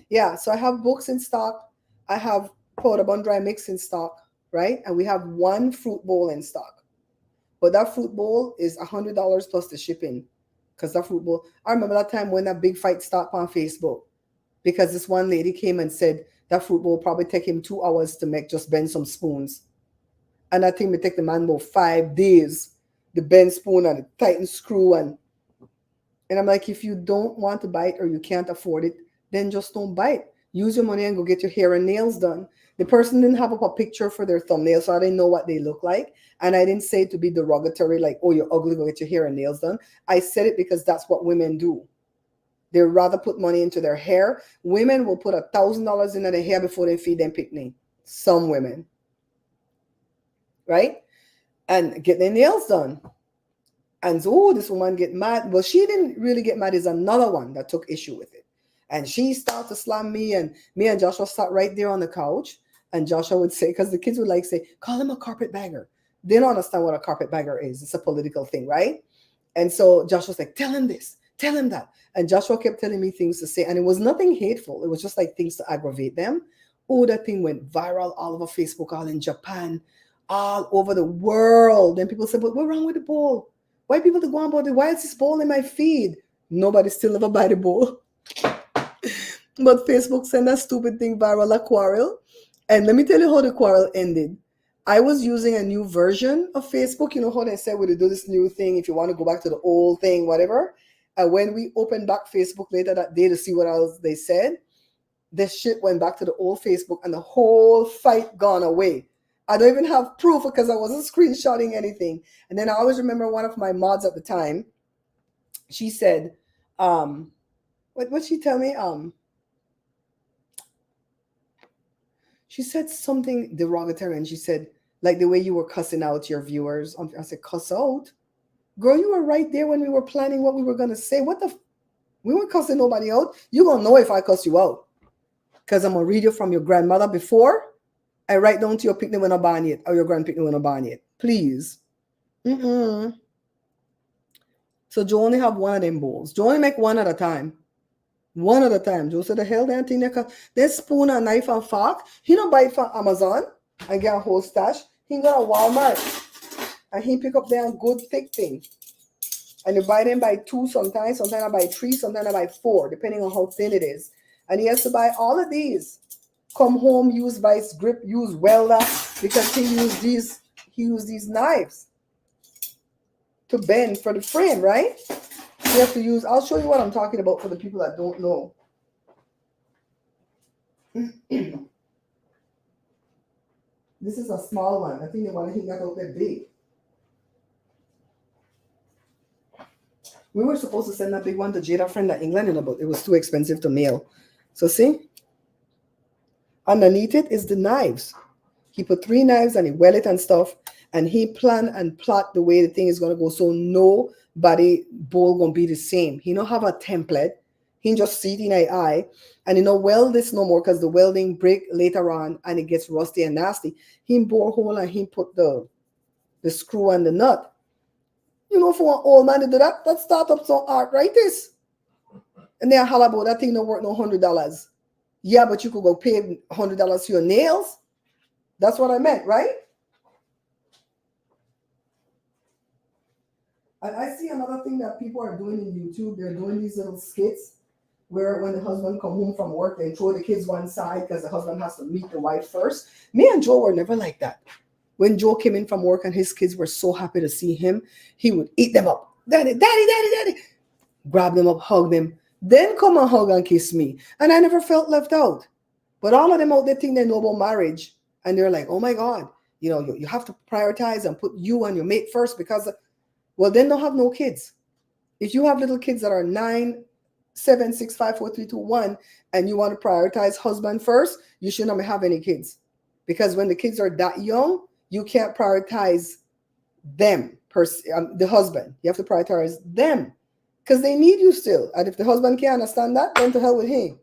Yeah, so I have books in stock. I have powder bun dry mix in stock, right? And we have one fruit bowl in stock. But that fruit bowl is $100 plus the shipping. Because that fruit bowl, I remember that time when that big fight started on Facebook. Because this one lady came and said that fruit bowl probably take him 2 hours to make, just bend some spoons. And I think it take the man about 5 days, the bend spoon and the tighten screw. And I'm like, if you don't want to buy it or you can't afford it, then just don't buy it. Use your money and go get your hair and nails done. The person didn't have up a picture for their thumbnail, so I didn't know what they look like. And I didn't say it to be derogatory, like, oh, you're ugly, go get your hair and nails done. I said it because that's what women do. They'd rather put money into their hair. Women will put $1,000 into their hair before they feed them picnic. Some women. Right? And get their nails done. And so, oh, this woman get mad. Well, she didn't really get mad. There's another one that took issue with it. And she started to slam me, and Joshua sat right there on the couch. And Joshua would say, because the kids would like say, call him a carpetbagger. They don't understand what a carpetbagger is. It's a political thing, right? And so Joshua's like, tell him this, tell him that. And Joshua kept telling me things to say. And it was nothing hateful. It was just like things to aggravate them. Oh, that thing went viral all over Facebook, all in Japan, all over the world. Then people said, but what's wrong with the bowl? Why people to go on about it? Why is this bowl in my feed? Nobody still ever buy the bowl. But Facebook sent that stupid thing viral, a quarrel. And let me tell you how the quarrel ended. I was using a new version of Facebook. You know how they said we do this new thing if you want to go back to the old thing, whatever. And when we opened back Facebook later that day to see what else they said, this shit went back to the old Facebook and the whole fight gone away. I don't even have proof because I wasn't screenshotting anything. And then I always remember one of my mods at the time, she said, what'd she tell me? She said something derogatory, and she said, like the way you were cussing out your viewers. I said, cuss out? Girl, you were right there when we were planning what we were going to say. We weren't cussing nobody out. You're going to know if I cuss you out. Because I'm going to read you from your grandmother before I write down to your picnic when I'm born yet, or your grand picnic when I'm born yet. Please. So Joe only have one of them bowls. Joe only make one at a time. One at a time. Joe said, the hell damn thing. There's spoon and knife and fork. He don't buy it from Amazon and get a whole stash. He go to Walmart and he pick up their good thick thing. And you buy them by 2 sometimes. Sometimes I buy 3. Sometimes I buy 4, depending on how thin it is. And he has to buy all of these. Come home, use vice grip, use welder, because he used these knives to bend for the frame, right? You have to use, I'll show you what I'm talking about for the people that don't know. This is a small one. I think the one he got out there big. We were supposed to send that big one to Jada friend at England, but it was too expensive to mail. So see? Underneath it is the knives. He put 3 knives and he weld it and stuff. And he plan and plot the way the thing is going to go. So nobody bowl going to be the same. He don't have a template. He just see it in his eye. And he don't weld this no more because the welding break later on and it gets rusty and nasty. He bore hole and he put the screw and the nut. You know, for an old man to do that, that start up some art, right? This. And then I holler about that thing not worth no $100. Yeah, but you could go pay $100 for your nails. That's what I meant, right? And I see another thing that people are doing in YouTube. They're doing these little skits where when the husband come home from work, they throw the kids one side because the husband has to meet the wife first. Me and Joe were never like that. When Joe came in from work and his kids were so happy to see him, he would eat them up. Daddy, daddy, daddy, daddy. Grab them up, hug them. Then come and hug and kiss me. And I never felt left out. But all of them out there think they know about marriage. And they're like, oh my God, you have to prioritize and put you and your mate first because, well, then don't have no kids. If you have little kids that are 9, 7, 6, 5, 4, 3, 2, 1, and you want to prioritize husband first, you should not have any kids. Because when the kids are that young, you can't prioritize them, the husband. You have to prioritize them because they need you still. And if the husband can't understand that, then to hell with him.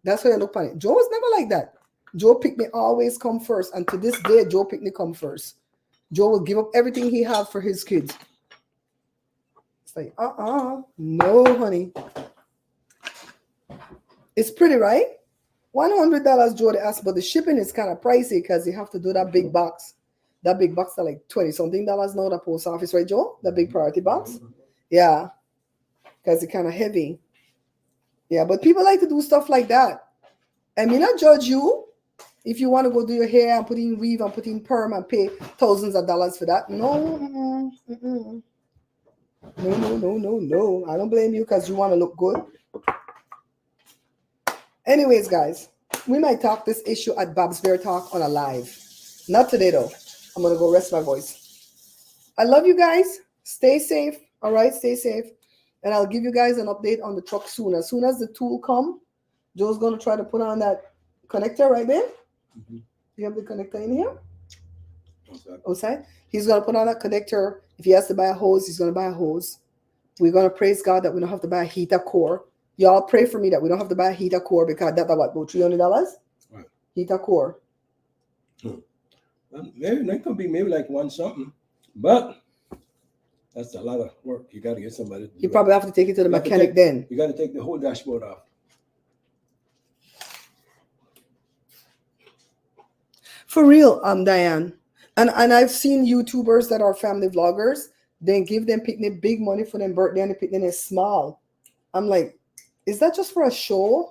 That's how I look upon it. Joe was never like that. Joe picked me always come first. And to this day, Joe picked me come first. Joe will give up everything he have for his kids. It's like, no, honey. It's pretty, right? $100 Joe asked, but the shipping is kind of pricey because you have to do that big box. That big box are like $20-something now, the post office, right, Joe? That big priority box. Yeah. Because it's kind of heavy. Yeah, but people like to do stuff like that. I mean, I judge you if you want to go do your hair and put in weave and put in perm and pay thousands of dollars for that. No. No. I don't blame you because you want to look good. Anyways, guys, we might talk this issue at Babs Bear Talk on a live. Not today, though. I'm going to go rest my voice. I love you guys. Stay safe. All right, stay safe. And I'll give you guys an update on the truck soon. As soon as the tool come, Joe's going to try to put on that connector right there. Mm-hmm. You have the connector in here? Outside? He's going to put on that connector. If he has to buy a hose, he's going to buy a hose. We're going to praise God that we don't have to buy a heater core. Y'all pray for me that we don't have to buy a heater core because that's what, about $300? Right. Heater core. Maybe that could be maybe like one something, but that's a lot of work. You got to get somebody. You probably have to take it to the mechanic then. You got to take the whole dashboard off. For real, Diane. And I've seen YouTubers that are family vloggers. They give them picnic big money for them birthday and the picnic is small. I'm like, is that just for a show?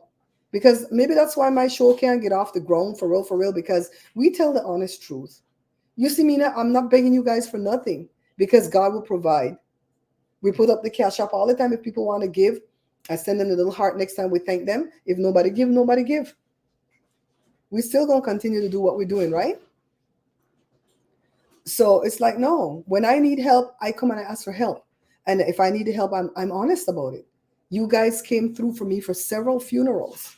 Because maybe that's why my show can't get off the ground for real, because we tell the honest truth. You see me now, I'm not begging you guys for nothing because God will provide. We put up the cash app all the time. If people want to give, I send them a little heart next time we thank them. If nobody give, nobody give. We still going to continue to do what we're doing, right? So it's like, no, when I need help, I come and I ask for help. And if I need help, I'm honest about it. You guys came through for me for several funerals.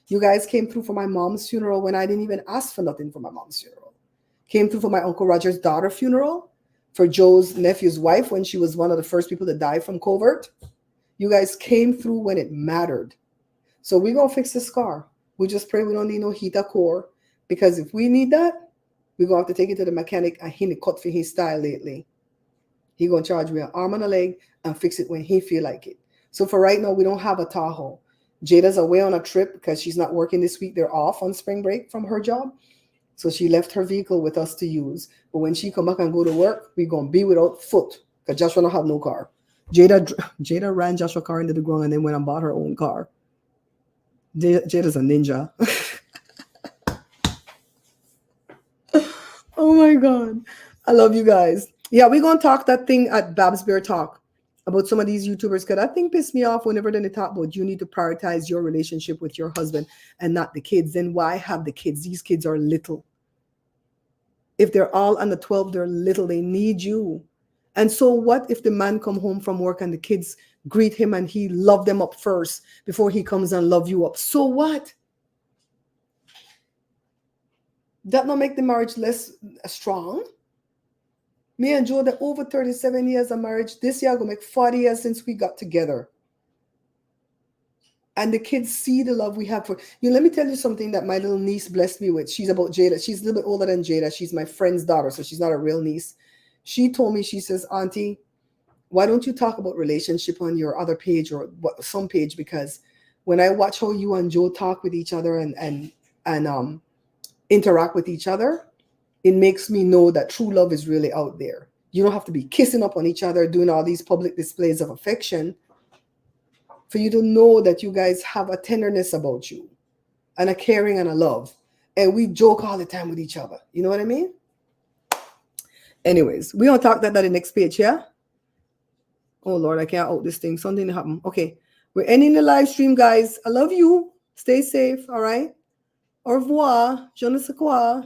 You guys came through for my mom's funeral when I didn't even ask for nothing for my mom's funeral. Came through for my Uncle Roger's daughter funeral, for Joe's nephew's wife when she was one of the first people to die from covert. You guys came through when it mattered. So we're going to fix this car. We just pray we don't need no heater core because if we need that, we're going to have to take it to the mechanic and he cut for his style lately. He going to charge me an arm and a leg and fix it when he feel like it. So for right now, we don't have a Tahoe. Jada's away on a trip because she's not working this week. They're off on spring break from her job. So she left her vehicle with us to use. But when she come back and go to work, we're going to be without foot because Joshua don't have no car. Jada ran Joshua's car into the ground and then went and bought her own car. Jada's a ninja. Oh my God. I love you guys. Yeah, we're going to talk that thing at Babs Bear Talk about some of these YouTubers because that thing pissed me off whenever they talk about you need to prioritize your relationship with your husband and not the kids. Then why have the kids? These kids are little. If they're all under 12, they're little. They need you. And so what if the man come home from work and the kids greet him and he love them up first before he comes and love you up? So what? That not make the marriage less strong? Me and Joe, they're over 37 years of marriage. This year, I'm going to make 40 years since we got together. And the kids see the love we have for you. Let me tell you something that my little niece blessed me with. She's about Jada. She's a little bit older than Jada. She's my friend's daughter, so she's not a real niece. She told me, she says, Auntie, why don't you talk about relationship on your other page or some page? Because when I watch how you and Joe talk with each other and interact with each other, it makes me know that true love is really out there. You don't have to be kissing up on each other, doing all these public displays of affection for you to know that you guys have a tenderness about you and a caring and a love. And we joke all the time with each other. You know what I mean? Anyways, we gonna talk that the next page, yeah? Oh Lord, I can't out this thing. Something happened. Okay. We're ending the live stream, guys. I love you. Stay safe, all right? Au revoir. Je ne sais quoi.